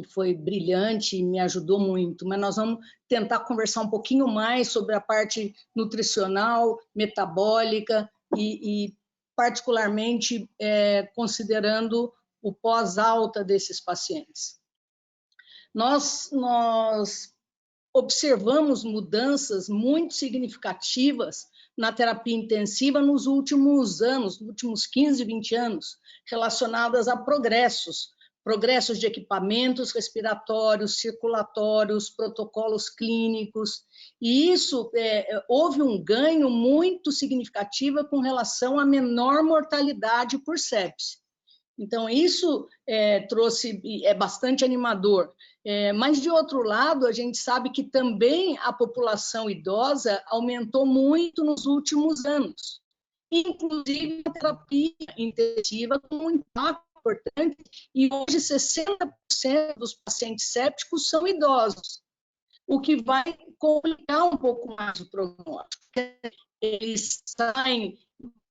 foi brilhante e me ajudou muito, mas nós vamos tentar conversar um pouquinho mais sobre a parte nutricional, metabólica e particularmente, considerando o pós-alta desses pacientes. Nós observamos mudanças muito significativas na terapia intensiva nos últimos anos, nos últimos 15, 20 anos, relacionadas a progressos de equipamentos respiratórios, circulatórios, protocolos clínicos, e isso houve um ganho muito significativo com relação à menor mortalidade por sepse. Então, isso é bastante animador. Mas, de outro lado, a gente sabe que também a população idosa aumentou muito nos últimos anos, inclusive a terapia intensiva com um impacto importante, e hoje 60% dos pacientes sépticos são idosos, o que vai complicar um pouco mais o prognóstico. Eles saem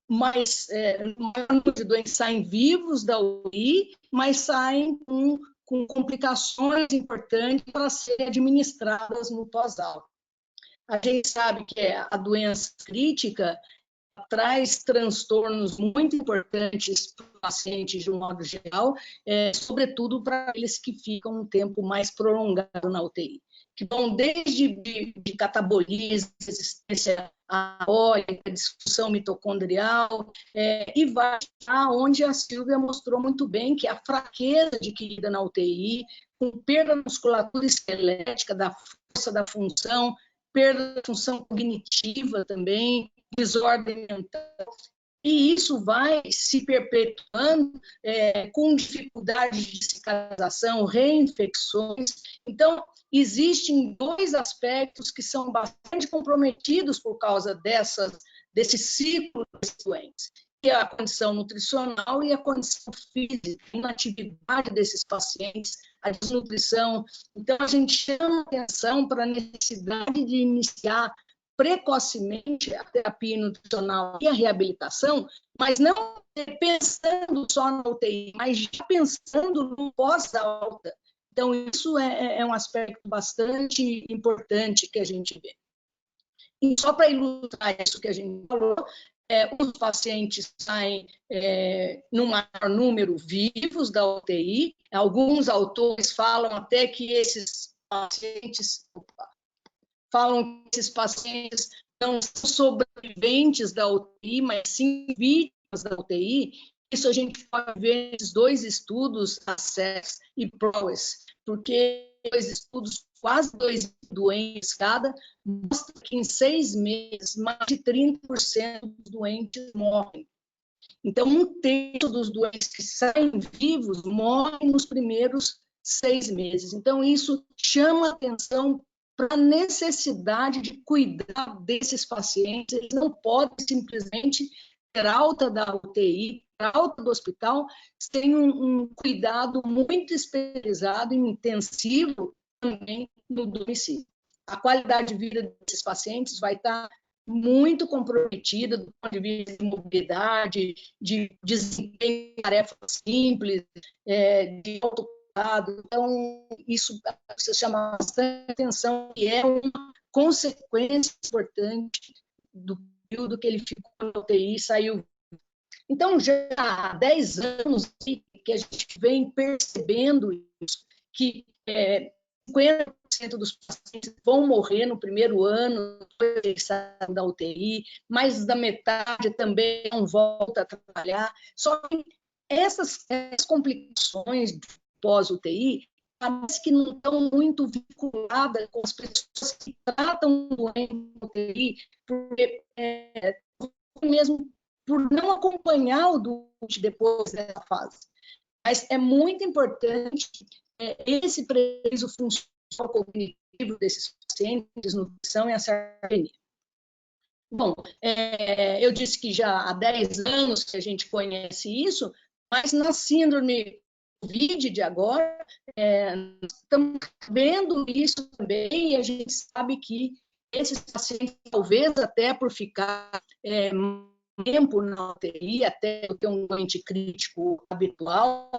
mais, o maior número de doentes saem vivos da UTI, mas saem com complicações importantes para serem administradas no pós-alta. A gente sabe que a doença crítica traz transtornos muito importantes para o paciente de um modo geral, sobretudo para aqueles que ficam um tempo mais prolongado na UTI, que vão desde de catabolismo, resistência anabólica, disfunção mitocondrial, e vai aonde a Sílvia mostrou muito bem, que a fraqueza adquirida na UTI, com perda da musculatura esquelética, da força da função, perda da função cognitiva também, desordem mental, e isso vai se perpetuando com dificuldade de cicatrização, reinfecções. Então, existem dois aspectos que são bastante comprometidos por causa desse ciclo de doenças, que é a condição nutricional e a condição física, a inatividade desses pacientes, a desnutrição. Então, a gente chama atenção para a necessidade de iniciar precocemente a terapia nutricional e a reabilitação, mas não pensando só na UTI, mas já pensando no pós-alta. Então, isso é um aspecto bastante importante que a gente vê. E só para ilustrar isso que a gente falou, os pacientes saem no maior número vivos da UTI. Alguns autores falam até que esses pacientes não são sobreviventes da UTI, mas sim vítimas da UTI. Isso a gente pode ver nesses dois estudos, ACCESS e PROGRESS, porque dois estudos, quase 2 doentes cada, mostram que em 6 meses, mais de 30% dos doentes morrem. Então, 1/3 dos doentes que saem vivos morrem nos primeiros 6 meses. Então, isso chama atenção para a necessidade de cuidar desses pacientes. Eles não podem simplesmente ter alta da UTI, alta do hospital, sem um cuidado muito especializado e intensivo também no domicílio. A qualidade de vida desses pacientes vai estar muito comprometida do ponto de vista de mobilidade, de desempenho de tarefas simples, de autocuidado. Então, isso precisa chamar bastante atenção, e é uma consequência importante do período que ele ficou na UTI e saiu. Então, já há 10 anos que a gente vem percebendo isso, que 50% dos pacientes vão morrer no primeiro ano, depois que eles saem da UTI, mais da metade também não volta a trabalhar. Só que essas complicações pós-UTI parece que não estão muito vinculadas com as pessoas que tratam o doente na UTI, porque mesmo por não acompanhar o doente depois dessa fase. Mas é muito importante esse prejuízo funcional cognitivo desses pacientes, nutrição e a sarcopenia. Bom, eu disse que já há 10 anos que a gente conhece isso, mas na síndrome COVID de agora, estamos vendo isso também, e a gente sabe que esses pacientes, talvez até por ficar tempo na UTI, até ter um doente crítico habitual,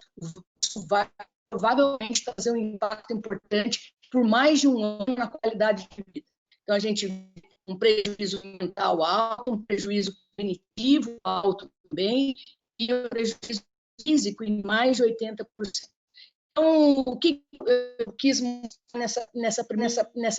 isso vai provavelmente trazer um impacto importante por mais de um ano na qualidade de vida. Então, a gente vê um prejuízo mental alto, um prejuízo cognitivo alto também, e um prejuízo físico em mais de 80%. Então, o que eu quis mostrar nessa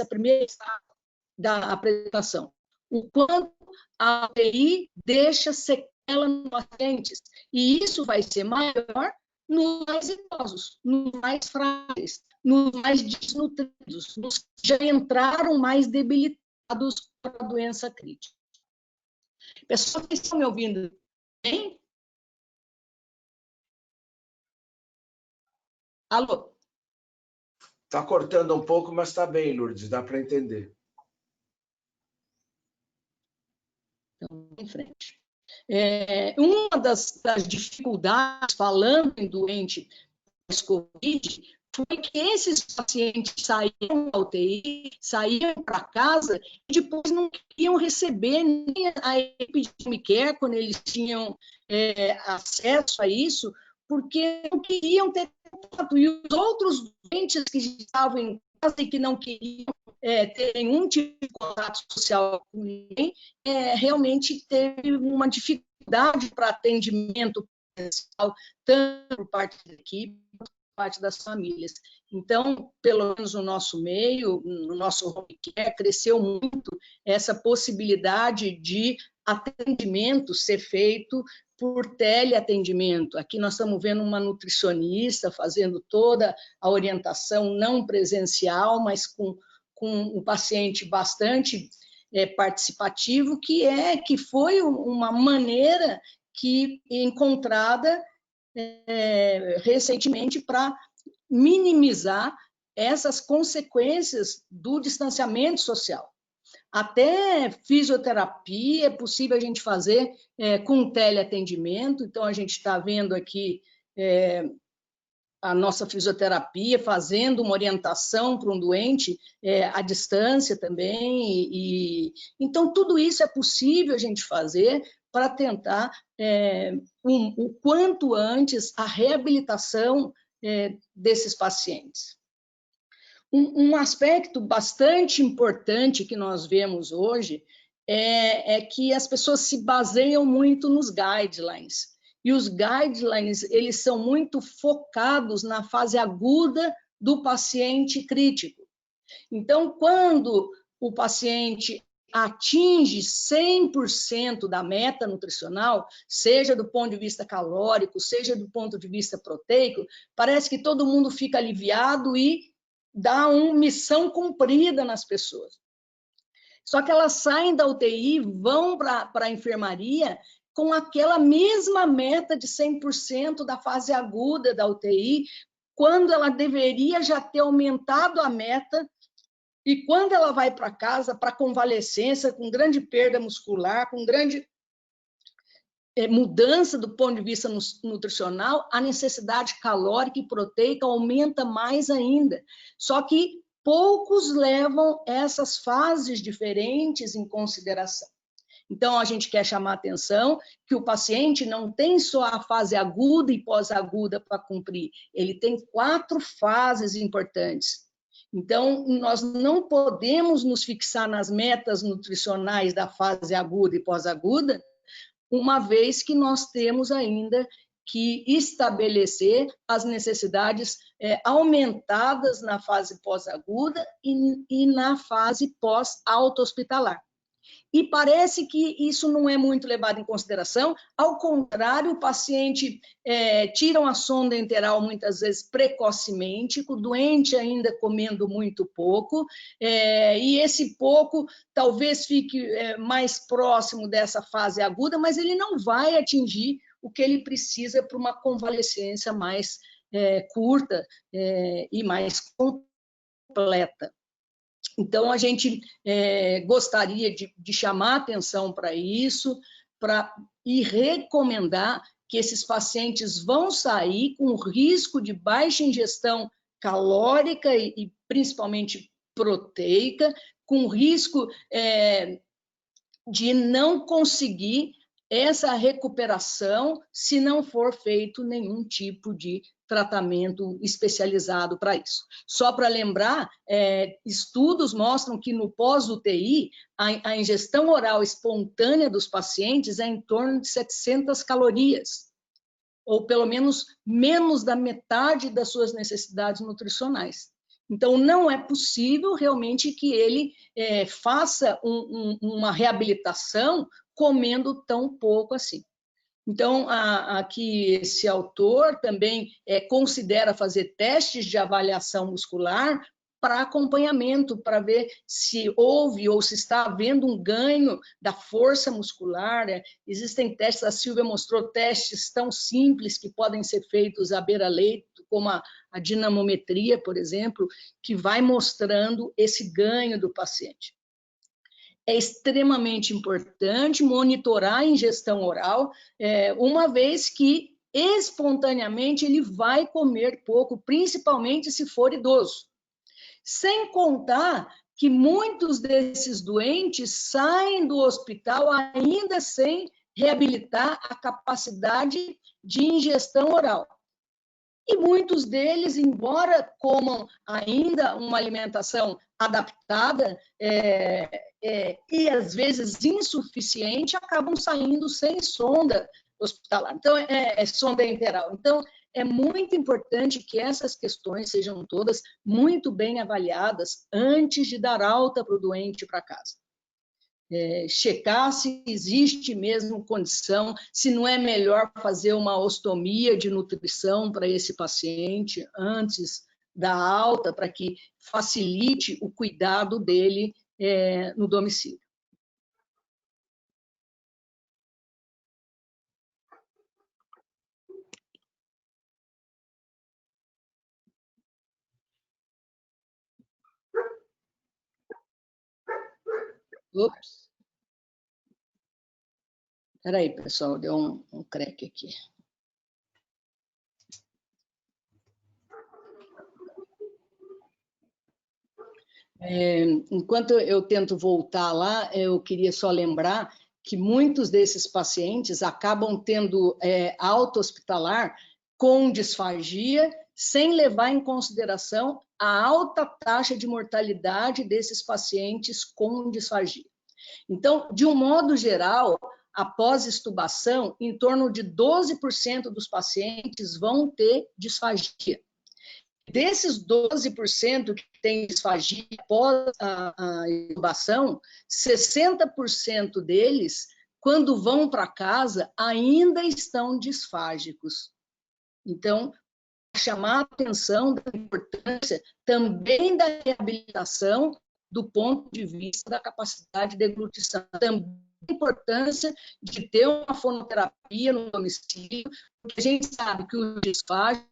primeira etapa da apresentação? O quanto a UTI deixa sequela nos pacientes, e isso vai ser maior nos mais idosos, nos mais frágeis, nos mais desnutridos, nos que já entraram mais debilitados para a doença crítica. Pessoal, vocês estão me ouvindo bem? Alô? Está cortando um pouco, mas está bem, Lourdes, dá para entender. Então, em frente. Uma das dificuldades, falando em doente pós-Covid, foi que esses pacientes saíam da UTI, saíam para casa e depois não queriam receber nem a equipe de home care, quando eles tinham acesso a isso, porque não queriam ter contato. E os outros doentes que estavam em casa e que não queriam ter nenhum tipo de contato social com ninguém, realmente teve uma dificuldade para atendimento presencial, tanto por parte da equipe, quanto por parte das famílias. Então, pelo menos no nosso meio, no nosso home care, cresceu muito essa possibilidade de atendimento ser feito por teleatendimento. Aqui nós estamos vendo uma nutricionista fazendo toda a orientação não presencial, mas com um paciente bastante participativo, que foi uma maneira que encontrada recentemente para minimizar essas consequências do distanciamento social. Até fisioterapia é possível a gente fazer com teleatendimento, então a gente está vendo aqui a nossa fisioterapia fazendo uma orientação para um doente à distância também, então tudo isso é possível a gente fazer para tentar o quanto antes a reabilitação desses pacientes. Um aspecto bastante importante que nós vemos hoje é que as pessoas se baseiam muito nos guidelines. E os guidelines, eles são muito focados na fase aguda do paciente crítico. Então, quando o paciente atinge 100% da meta nutricional, seja do ponto de vista calórico, seja do ponto de vista proteico, parece que todo mundo fica aliviado e dá uma missão cumprida nas pessoas. Só que elas saem da UTI, vão para a enfermaria com aquela mesma meta de 100% da fase aguda da UTI, quando ela deveria já ter aumentado a meta, e quando ela vai para casa, para convalescência, com grande perda muscular, com grande mudança do ponto de vista nutricional, a necessidade calórica e proteica aumenta mais ainda. Só que poucos levam essas fases diferentes em consideração. Então, a gente quer chamar a atenção que o paciente não tem só a fase aguda e pós-aguda para cumprir, ele tem 4 fases importantes. Então, nós não podemos nos fixar nas metas nutricionais da fase aguda e pós-aguda, uma vez que nós temos ainda que estabelecer as necessidades aumentadas na fase pós-aguda e na fase pós-auto-hospitalar. E parece que isso não é muito levado em consideração, ao contrário, o paciente tira uma sonda enteral muitas vezes precocemente, o doente ainda comendo muito pouco, e esse pouco talvez fique mais próximo dessa fase aguda, mas ele não vai atingir o que ele precisa para uma convalescência mais curta e mais completa. Então, a gente gostaria de chamar a atenção para isso e recomendar que esses pacientes vão sair com risco de baixa ingestão calórica e principalmente proteica, com risco de não conseguir essa recuperação se não for feito nenhum tipo de tratamento especializado para isso. Só para lembrar, estudos mostram que no pós-UTI, a ingestão oral espontânea dos pacientes é em torno de 700 calorias. ou pelo menos menos da metade das suas necessidades nutricionais. Então, não é possível realmente que ele faça uma reabilitação comendo tão pouco assim. Então, aqui esse autor também considera fazer testes de avaliação muscular para acompanhamento, para ver se houve ou se está havendo um ganho da força muscular. Existem testes, a Silvia mostrou testes tão simples que podem ser feitos à beira-leito, como a dinamometria, por exemplo, que vai mostrando esse ganho do paciente. É extremamente importante monitorar a ingestão oral, uma vez que espontaneamente ele vai comer pouco, principalmente se for idoso. Sem contar que muitos desses doentes saem do hospital ainda sem reabilitar a capacidade de ingestão oral. E muitos deles, embora comam ainda uma alimentação adaptada e às vezes insuficiente, acabam saindo sem sonda hospitalar. Então, sonda enteral. Então, é muito importante que essas questões sejam todas muito bem avaliadas antes de dar alta para o doente para casa. Checar se existe mesmo condição, se não é melhor fazer uma ostomia de nutrição para esse paciente antes da alta, para que facilite o cuidado dele no domicílio. Ops. Espera aí, pessoal, deu um crack aqui. Enquanto eu tento voltar lá, eu queria só lembrar que muitos desses pacientes acabam tendo alta hospitalar com disfagia, sem levar em consideração a alta taxa de mortalidade desses pacientes com disfagia. Então, de um modo geral, após extubação, em torno de 12% dos pacientes vão ter disfagia. Desses 12% que têm disfagia após a extubação, 60% deles, quando vão para casa, ainda estão disfágicos. Então, chamar a atenção da importância também da reabilitação do ponto de vista da capacidade de deglutição, também a importância de ter uma fonoterapia no domicílio, porque a gente sabe que o disfágico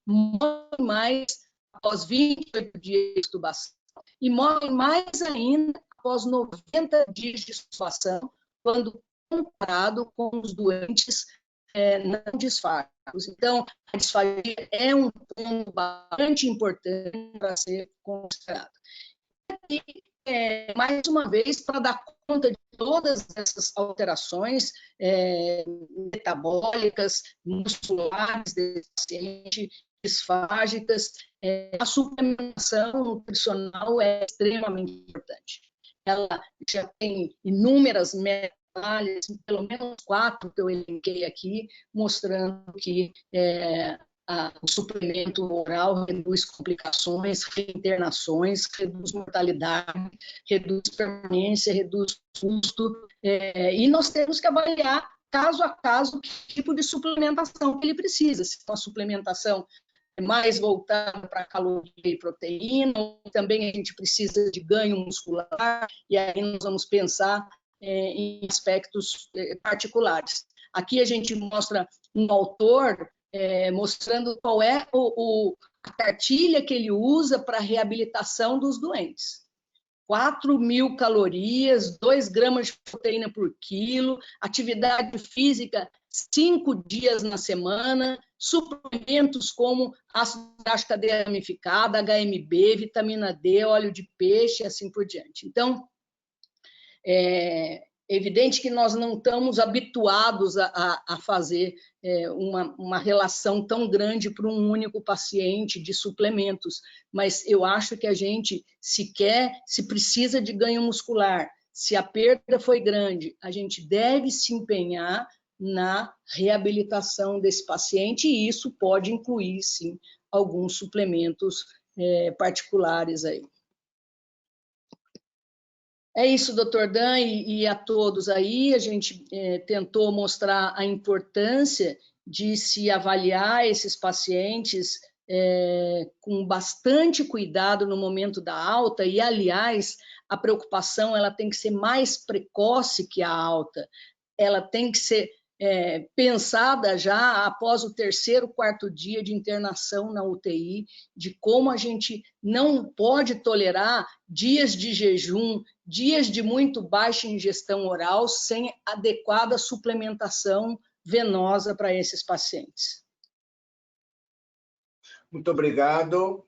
morre mais após 28 dias de extubação e morre mais ainda após 90 dias de extubação, quando comparado com os doentes não disfágicos. Então, a disfagia é um ponto bastante importante para ser considerado. E, mais uma vez, para dar conta de todas essas alterações metabólicas, musculares desse paciente, disfágicas, a suplementação nutricional é extremamente importante. Ela já tem inúmeras medalhas, pelo menos 4 que eu elenquei aqui, mostrando que o suplemento oral reduz complicações, reinternações, reduz mortalidade, reduz permanência, reduz custo, e nós temos que avaliar caso a caso que tipo de suplementação que ele precisa, se é uma suplementação mais voltada para caloria e proteína, também a gente precisa de ganho muscular, e aí nós vamos pensar em aspectos particulares. Aqui a gente mostra um autor mostrando qual é a cartilha que ele usa para a reabilitação dos doentes. 4.000 calorias, 2 gramas de proteína por quilo, atividade física 5 dias na semana, suplementos como ácido graxo cadeia ramificada, HMB, vitamina D, óleo de peixe, e assim por diante. Então, é evidente que nós não estamos habituados a fazer uma relação tão grande para um único paciente de suplementos, mas eu acho que a gente, se precisa de ganho muscular, se a perda foi grande, a gente deve se empenhar na reabilitação desse paciente, e isso pode incluir, sim, alguns suplementos particulares aí. É isso, doutor Dan, e a todos aí. A gente tentou mostrar a importância de se avaliar esses pacientes com bastante cuidado no momento da alta, e, aliás, a preocupação ela tem que ser mais precoce que a alta. Ela tem que ser pensada já após o 3º, 4º dia de internação na UTI, de como a gente não pode tolerar dias de jejum, dias de muito baixa ingestão oral, sem adequada suplementação venosa para esses pacientes. Muito obrigado,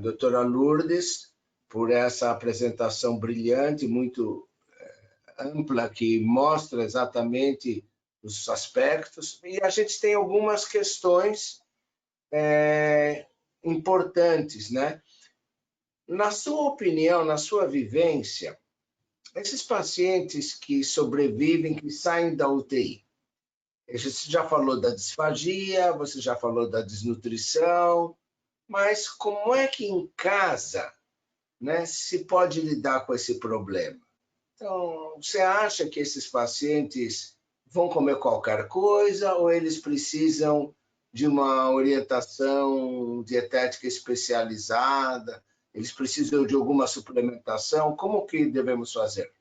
doutora Lourdes, por essa apresentação brilhante, muito ampla, que mostra exatamente os aspectos. E a gente tem algumas questões importantes, né? Na sua opinião, na sua vivência, esses pacientes que sobrevivem, que saem da UTI, você já falou da disfagia, você já falou da desnutrição, mas como é que em casa, né, se pode lidar com esse problema? Então, você acha que esses pacientes vão comer qualquer coisa ou eles precisam de uma orientação dietética especializada? Eles precisam de alguma suplementação? Como que devemos fazer?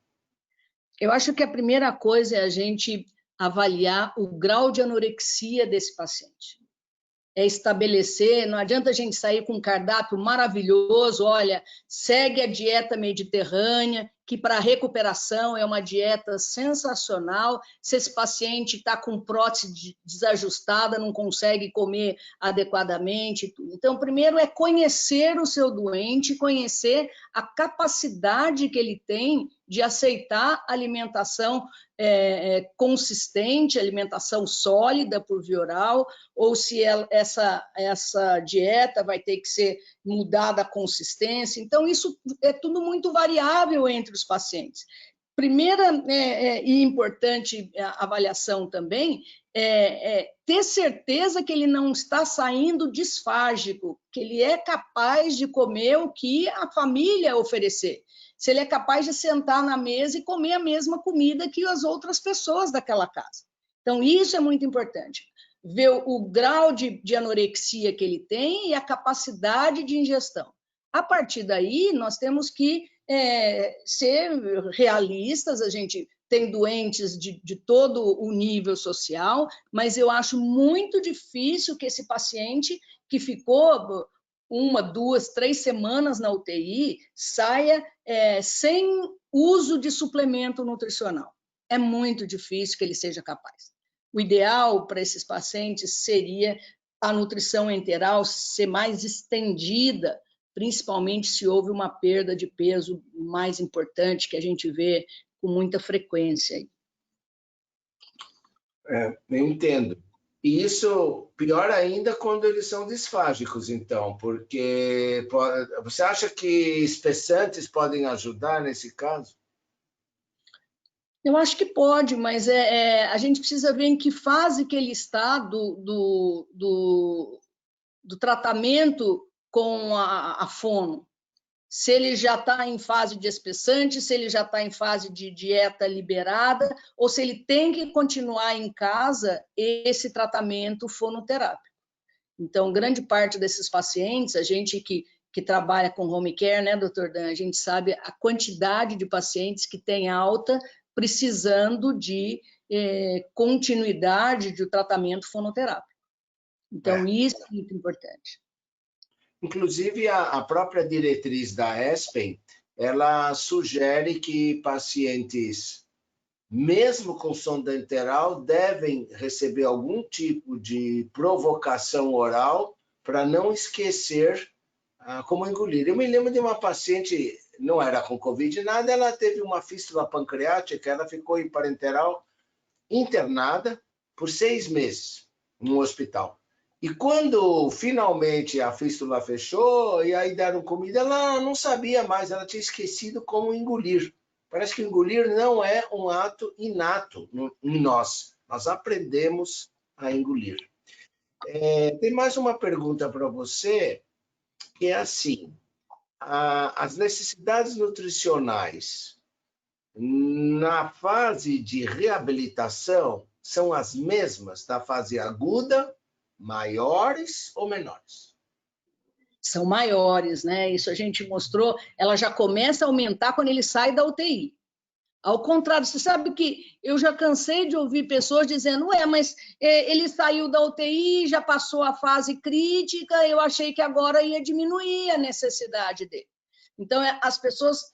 Eu acho que a primeira coisa é a gente avaliar o grau de anorexia desse paciente. É estabelecer, não adianta a gente sair com um cardápio maravilhoso, olha, segue a dieta mediterrânea, que para recuperação é uma dieta sensacional. Se esse paciente está com prótese desajustada, não consegue comer adequadamente. Então, primeiro é conhecer o seu doente, conhecer a capacidade que ele tem de aceitar alimentação consistente, alimentação sólida por via oral, ou se essa dieta vai ter que ser mudada a consistência. Então, isso é tudo muito variável entre os pacientes. Primeira e importante avaliação também é ter certeza que ele não está saindo disfágico, que ele é capaz de comer o que a família oferecer. Se ele é capaz de sentar na mesa e comer a mesma comida que as outras pessoas daquela casa. Então, isso é muito importante. Ver o grau de anorexia que ele tem e a capacidade de ingestão. A partir daí, nós temos que ser realistas. A gente tem doentes de todo o nível social, mas eu acho muito difícil que esse paciente que ficou 1, 2, 3 semanas na UTI saia sem uso de suplemento nutricional. É muito difícil que ele seja capaz. O ideal para esses pacientes seria a nutrição enteral ser mais estendida, principalmente se houve uma perda de peso mais importante, que a gente vê com muita frequência. Eu entendo. E isso, pior ainda, quando eles são disfágicos, então, porque você acha que espessantes podem ajudar nesse caso? Eu acho que pode, mas a gente precisa ver em que fase que ele está do tratamento com a fono. Se ele já está em fase de espessante, se ele já está em fase de dieta liberada, ou se ele tem que continuar em casa esse tratamento fonoterápico. Então, grande parte desses pacientes, a gente que trabalha com home care, né, doutor Dan, a gente sabe a quantidade de pacientes que tem alta precisando de continuidade de tratamento fonoterápico. Então, isso é muito importante. Inclusive, a própria diretriz da ESPEN, ela sugere que pacientes, mesmo com sonda enteral, devem receber algum tipo de provocação oral para não esquecer como engolir. Eu me lembro de uma paciente, não era com Covid nada, ela teve uma fístula pancreática, ela ficou em parenteral internada por 6 meses no hospital. E quando finalmente a fístula fechou e aí deram comida, ela não sabia mais, ela tinha esquecido como engolir. Parece que engolir não é um ato inato em nós. nós aprendemos a engolir. Tem mais uma pergunta para você, que é assim, as necessidades nutricionais na fase de reabilitação são as mesmas da fase aguda, maiores ou menores? São maiores, né? Isso a gente mostrou, ela já começa a aumentar quando ele sai da UTI. Ao contrário, você sabe que eu já cansei de ouvir pessoas dizendo, mas ele saiu da UTI, já passou a fase crítica, eu achei que agora ia diminuir a necessidade dele. Então, as pessoas...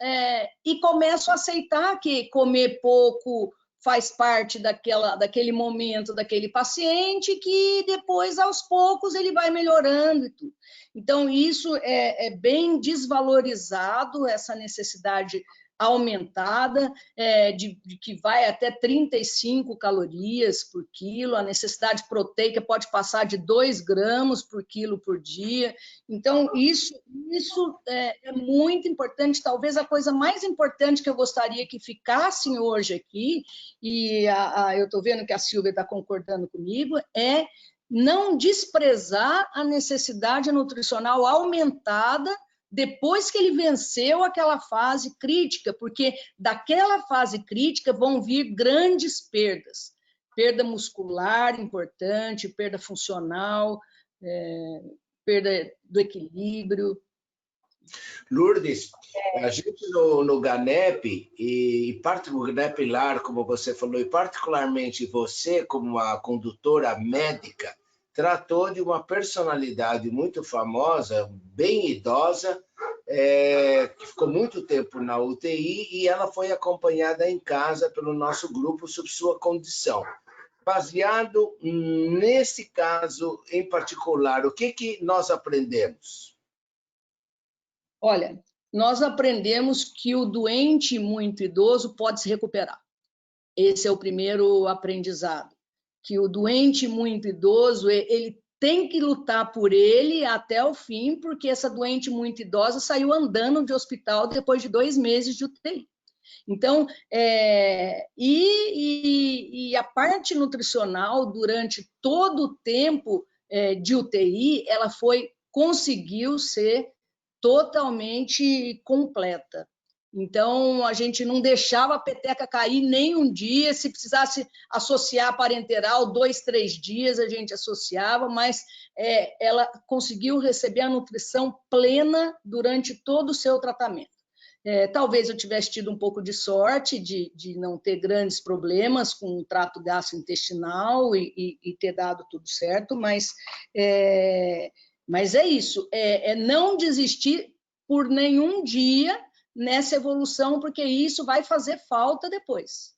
e começam a aceitar que comer pouco faz parte daquele momento daquele paciente, que depois, aos poucos, ele vai melhorando e tudo. Então, isso é bem desvalorizado, essa necessidade aumentada, de que vai até 35 calorias por quilo, a necessidade proteica pode passar de 2 gramas por quilo por dia. Então, isso é muito importante, talvez a coisa mais importante que eu gostaria que ficassem hoje aqui, e eu estou vendo que a Silvia está concordando comigo, é não desprezar a necessidade nutricional aumentada depois que ele venceu aquela fase crítica, porque daquela fase crítica vão vir grandes perdas. Perda muscular importante, perda funcional, perda do equilíbrio. Lourdes, a gente no GANEP, e o GANEP LAR, como você falou, e particularmente você, como uma condutora médica, tratou de uma personalidade muito famosa, bem idosa, que ficou muito tempo na UTI, e ela foi acompanhada em casa pelo nosso grupo sob sua condição. Baseado nesse caso em particular, o que nós aprendemos? Olha, nós aprendemos que o doente muito idoso pode se recuperar. Esse é o primeiro aprendizado. Que o doente muito idoso, ele tem que lutar por ele até o fim, porque essa doente muito idosa saiu andando de hospital depois de 2 meses de UTI. Então, e a parte nutricional, durante todo o tempo de UTI, ela conseguiu ser totalmente completa. Então, a gente não deixava a peteca cair nem um dia, se precisasse associar parenteral, 2, 3 dias a gente associava, mas ela conseguiu receber a nutrição plena durante todo o seu tratamento. Talvez eu tivesse tido um pouco de sorte de não ter grandes problemas com o trato gastrointestinal e ter dado tudo certo, mas é isso, não desistir por nenhum dia nessa evolução, porque isso vai fazer falta depois.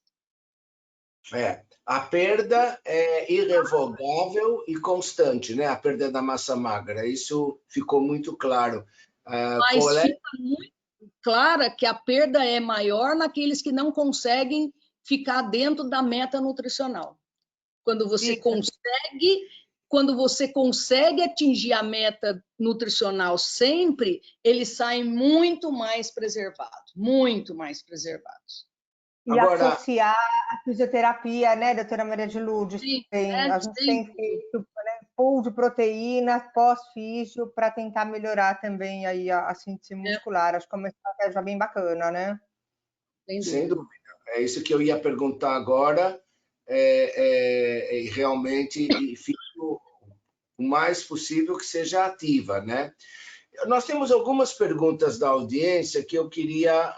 A perda é irrevogável e constante, né? A perda da massa magra, isso ficou muito claro. Mas fica muito clara que a perda é maior naqueles que não conseguem ficar dentro da meta nutricional. Quando você consegue atingir a meta nutricional sempre, eles saem muito mais preservados, muito mais preservados. E agora, associar a fisioterapia, né, doutora Maria de Lourdes? Sim, a gente tem feito pool de proteína pós-físio para tentar melhorar também aí a síntese muscular. Acho que é uma estratégia bem bacana, né? Sem dúvida. É isso que eu ia perguntar agora. Realmente fico o mais possível que seja ativa, né? Nós temos algumas perguntas da audiência que eu queria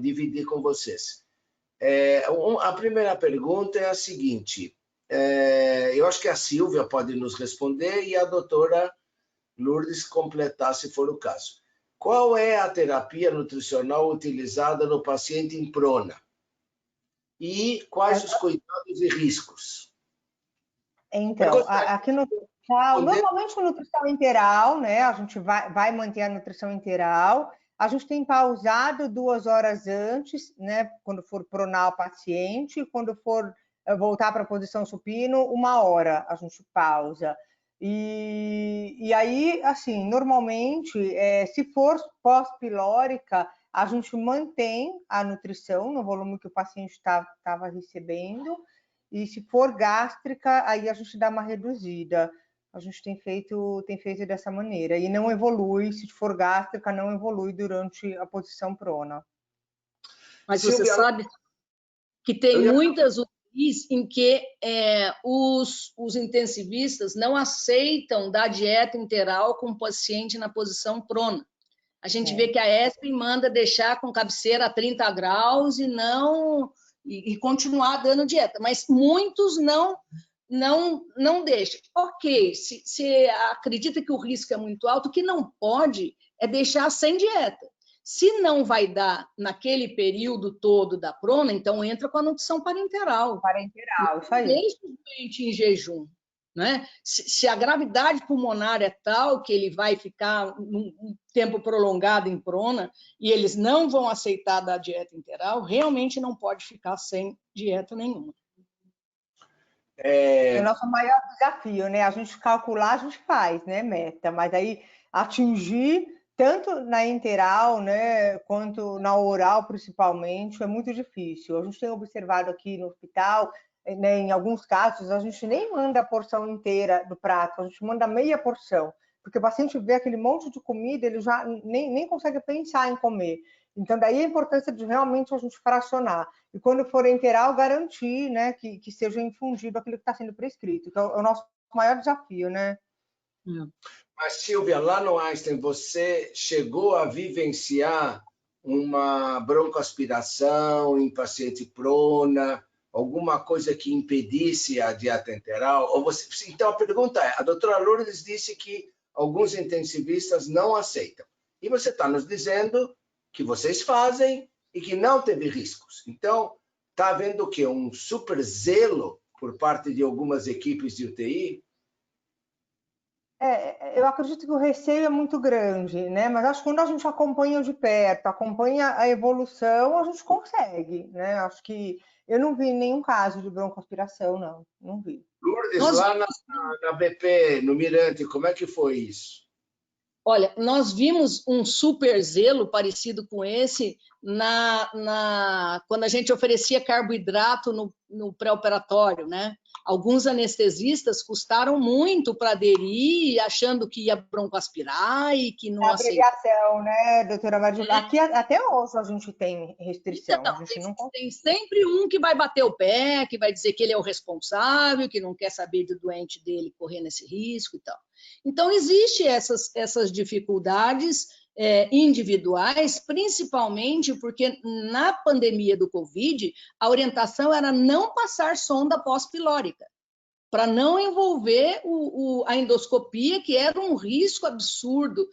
dividir com vocês. A primeira pergunta é a seguinte, eu acho que a Silvia pode nos responder e a doutora Lourdes completar, se for o caso. Qual é a terapia nutricional utilizada no paciente em prona? E quais os cuidados e riscos? Então, aqui no nutricional, normalmente a nutrição integral, né? A gente vai manter a nutrição integral. A gente tem pausado 2 horas antes, né? Quando for pronar o paciente, quando for voltar para a posição supino, 1 hora a gente pausa. E aí, assim, normalmente, se for pós-pilórica, a gente mantém a nutrição no volume que o paciente estava recebendo. e se for gástrica, aí a gente dá uma reduzida. A gente tem feito dessa maneira, e não evolui, se for gástrica, não evolui durante a posição prona. Mas você sabe que tem muitas UTIs em que os intensivistas não aceitam dar dieta interal com o paciente na posição prona. A gente vê que a ESP manda deixar com cabeceira a 30 graus e continuar dando dieta, mas muitos não deixam. Ok, se acredita que o risco é muito alto, o que não pode é deixar sem dieta. Se não vai dar naquele período todo da prona, então entra com a nutrição parenteral. Parenteral, isso aí. Deixa o doente em jejum. Né? Se a gravidade pulmonar é tal que ele vai ficar um tempo prolongado em prona e eles não vão aceitar da dieta interal, realmente não pode ficar sem dieta nenhuma. É o nosso maior desafio, né? A gente calcular, a gente faz, né, meta, mas aí atingir tanto na interal, né, quanto na oral, principalmente, é muito difícil. A gente tem observado aqui no hospital, né, em alguns casos, a gente nem manda a porção inteira do prato, a gente manda meia porção, porque o paciente vê aquele monte de comida, ele já nem consegue pensar em comer. Então, daí a importância de realmente a gente fracionar. E quando for interal, garantir, né, que seja infundido aquilo que está sendo prescrito. Então, é o nosso maior desafio, né? Mas, Silvia, lá no Einstein, você chegou a vivenciar uma broncoaspiração em paciente prona, alguma coisa que impedisse a dieta enteral? Ou você... Então, a pergunta é, a doutora Lourdes disse que alguns intensivistas não aceitam. E você está nos dizendo que vocês fazem e que não teve riscos. Então, está havendo o quê? Um super zelo por parte de algumas equipes de UTI? Eu acredito que o receio é muito grande, né? Mas acho que quando a gente acompanha de perto, acompanha a evolução, a gente consegue, né? Acho que eu não vi nenhum caso de broncoaspiração, não vi. Lourdes, lá na BP, no Mirante, como é que foi isso? Olha, nós vimos um super zelo parecido com esse quando a gente oferecia carboidrato no pré-operatório, né? Alguns anestesistas custaram muito para aderir, achando que ia broncoaspirar e que não aceitava. Abreviação, né, doutora Maria? Aqui até hoje a gente tem restrição. Então, a gente não tem sempre um que vai bater o pé, que vai dizer que ele é o responsável, que não quer saber do doente dele correr nesse risco e tal. Então, existem essas dificuldades individuais, principalmente porque na pandemia do Covid, a orientação era não passar sonda pós-pilórica, para não envolver a endoscopia, que era um risco absurdo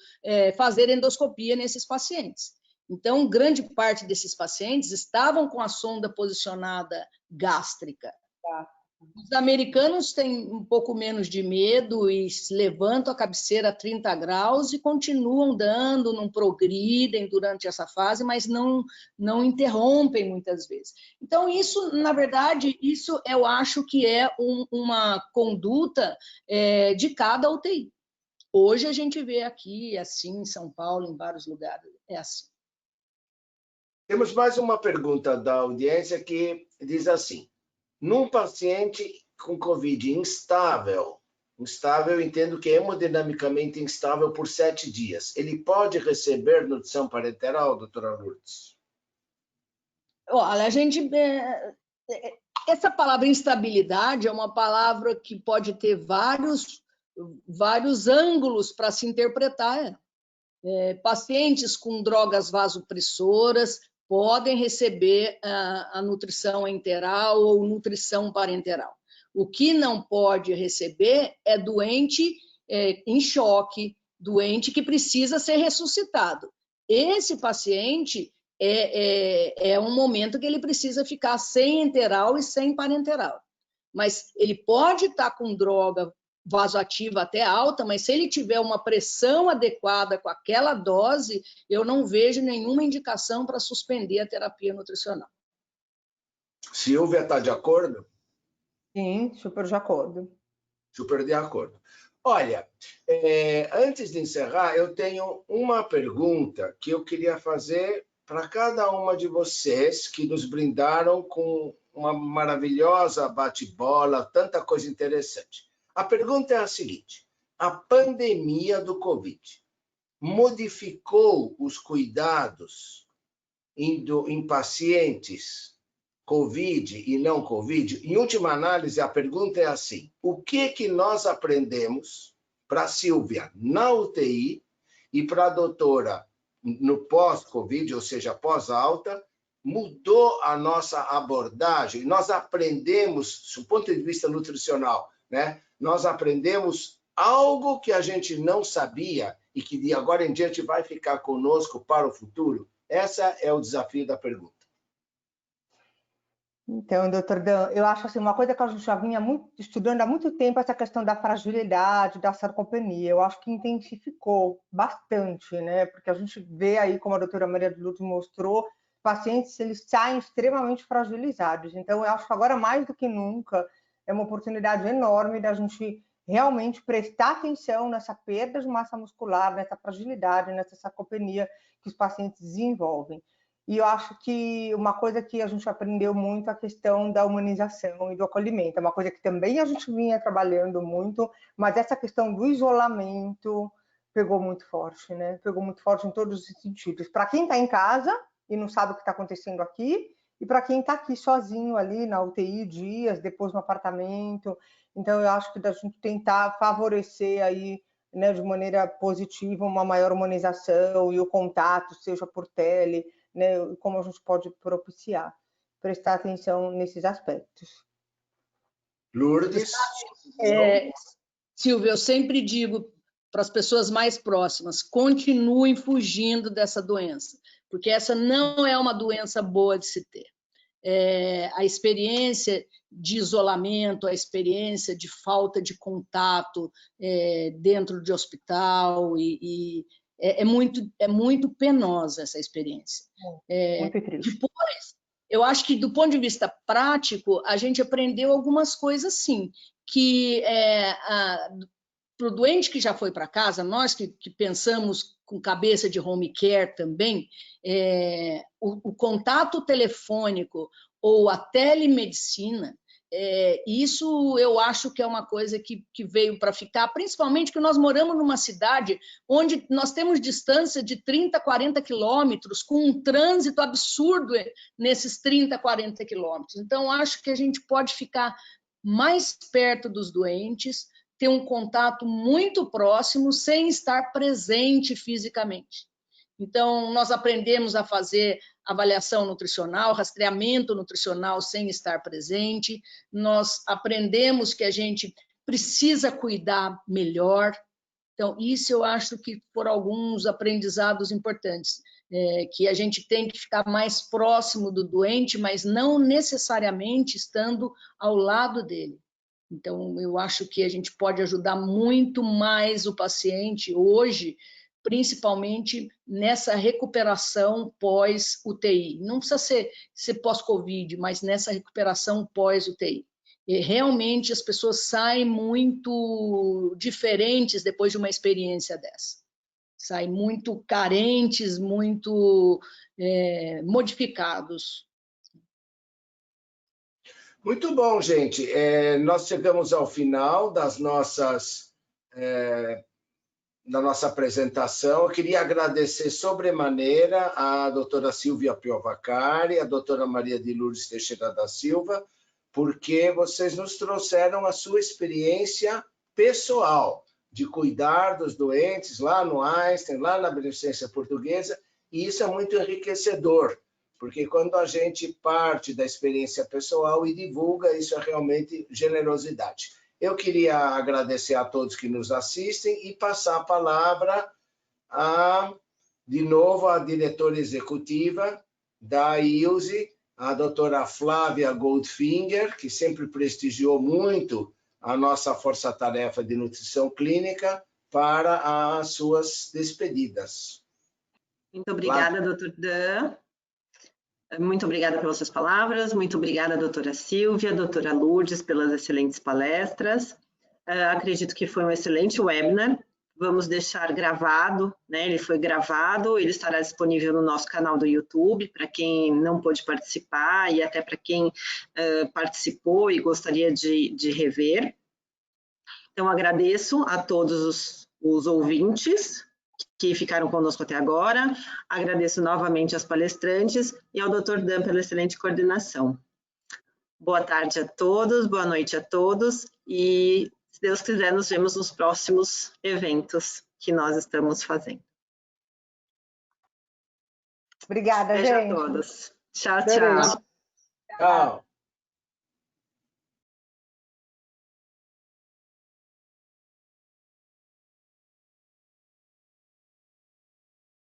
fazer endoscopia nesses pacientes. Então, grande parte desses pacientes estavam com a sonda posicionada gástrica. Os americanos têm um pouco menos de medo e levantam a cabeceira a 30 graus e continuam dando, não progridem durante essa fase, mas não interrompem muitas vezes. Então, isso, na verdade, isso eu acho que é uma conduta de cada UTI. Hoje a gente vê aqui, assim, em São Paulo, em vários lugares, é assim. Temos mais uma pergunta da audiência que diz assim: num paciente com Covid instável, entendo que é hemodinamicamente instável por 7 dias, ele pode receber nutrição parenteral, doutora Lourdes? Olha, essa palavra instabilidade é uma palavra que pode ter vários ângulos para se interpretar. Pacientes com drogas vasopressoras podem receber a nutrição enteral ou nutrição parenteral. O que não pode receber é doente em choque, doente que precisa ser ressuscitado. Esse paciente é um momento que ele precisa ficar sem enteral e sem parenteral. Mas ele pode estar com droga vasoativa até alta, mas se ele tiver uma pressão adequada com aquela dose, eu não vejo nenhuma indicação para suspender a terapia nutricional. Silvia, está de acordo? Sim, super de acordo. Super de acordo. Olha, antes de encerrar, eu tenho uma pergunta que eu queria fazer para cada uma de vocês que nos brindaram com uma maravilhosa bate-bola, tanta coisa interessante. A pergunta é a seguinte: a pandemia do Covid modificou os cuidados em pacientes Covid e não Covid? Em última análise, a pergunta é assim: o que nós aprendemos para a Sílvia na UTI e para a doutora no pós-Covid, ou seja, pós-alta, mudou a nossa abordagem? Nós aprendemos, do ponto de vista nutricional, né? Nós aprendemos algo que a gente não sabia e que de agora em diante vai ficar conosco para o futuro? Esse é o desafio da pergunta. Então, doutor Dan, eu acho assim, uma coisa que a gente já vinha estudando há muito tempo, essa questão da fragilidade, da sarcopenia. Eu acho que intensificou bastante, né? Porque a gente vê aí, como a doutora Maria de Lourdes mostrou, pacientes, eles saem extremamente fragilizados. Então, eu acho que agora, mais do que nunca, é uma oportunidade enorme da gente realmente prestar atenção nessa perda de massa muscular, nessa fragilidade, nessa sarcopenia que os pacientes desenvolvem. E eu acho que uma coisa que a gente aprendeu muito é a questão da humanização e do acolhimento. É uma coisa que também a gente vinha trabalhando muito, mas essa questão do isolamento pegou muito forte, né? Pegou muito forte em todos os sentidos. Para quem está em casa e não sabe o que está acontecendo aqui, e para quem está aqui sozinho ali na UTI, dias, depois no apartamento. Então, eu acho que da gente tentar favorecer aí, né, de maneira positiva, uma maior humanização e o contato, seja por tele, né, como a gente pode propiciar, prestar atenção nesses aspectos. Lourdes? Silvia, eu sempre digo para as pessoas mais próximas, continuem fugindo dessa doença, porque essa não é uma doença boa de se ter. A experiência de isolamento, a experiência de falta de contato dentro de hospital é muito penosa essa experiência. Muito triste. Depois, eu acho que do ponto de vista prático, a gente aprendeu algumas coisas sim, que para o doente que já foi para casa, nós que pensamos com cabeça de home care também, o contato telefônico ou a telemedicina, isso eu acho que é uma coisa que veio para ficar, principalmente que nós moramos numa cidade onde nós temos distância de 30, 40 quilômetros, com um trânsito absurdo nesses 30, 40 quilômetros. Então, acho que a gente pode ficar mais perto dos doentes, ter um contato muito próximo, sem estar presente fisicamente. Então, nós aprendemos a fazer avaliação nutricional, rastreamento nutricional sem estar presente, nós aprendemos que a gente precisa cuidar melhor. Então, isso eu acho que foram alguns aprendizados importantes, que a gente tem que ficar mais próximo do doente, mas não necessariamente estando ao lado dele. Então, eu acho que a gente pode ajudar muito mais o paciente hoje, principalmente nessa recuperação pós-UTI. Não precisa ser pós-Covid, mas nessa recuperação pós-UTI. E realmente as pessoas saem muito diferentes depois de uma experiência dessa. Saem muito carentes, muito modificados. Muito bom, gente. Nós chegamos ao final da nossa apresentação. Eu queria agradecer sobremaneira a doutora Sílvia Piovacari, a doutora Maria de Lourdes Teixeira da Silva, porque vocês nos trouxeram a sua experiência pessoal de cuidar dos doentes lá no Einstein, lá na Beneficência Portuguesa, e isso é muito enriquecedor, porque quando a gente parte da experiência pessoal e divulga, isso é realmente generosidade. Eu queria agradecer a todos que nos assistem e passar a palavra de novo à diretora executiva da IUSE, a doutora Flávia Goldfinger, que sempre prestigiou muito a nossa força-tarefa de nutrição clínica, para as suas despedidas. Muito obrigada, doutor Dan. Muito obrigada pelas suas palavras, muito obrigada, doutora Sílvia, doutora Lourdes, pelas excelentes palestras. Acredito que foi um excelente webinar, vamos deixar gravado, né? Ele foi gravado, ele estará disponível no nosso canal do YouTube, para quem não pôde participar e até para quem participou e gostaria de rever. Então, agradeço a todos os ouvintes que ficaram conosco até agora, agradeço novamente aos palestrantes e ao Dr. Dan pela excelente coordenação. Boa tarde a todos, boa noite a todos e, se Deus quiser, nos vemos nos próximos eventos que nós estamos fazendo. Obrigada, Beijo gente. a todos. Tchau, Adorei. tchau. Tchau.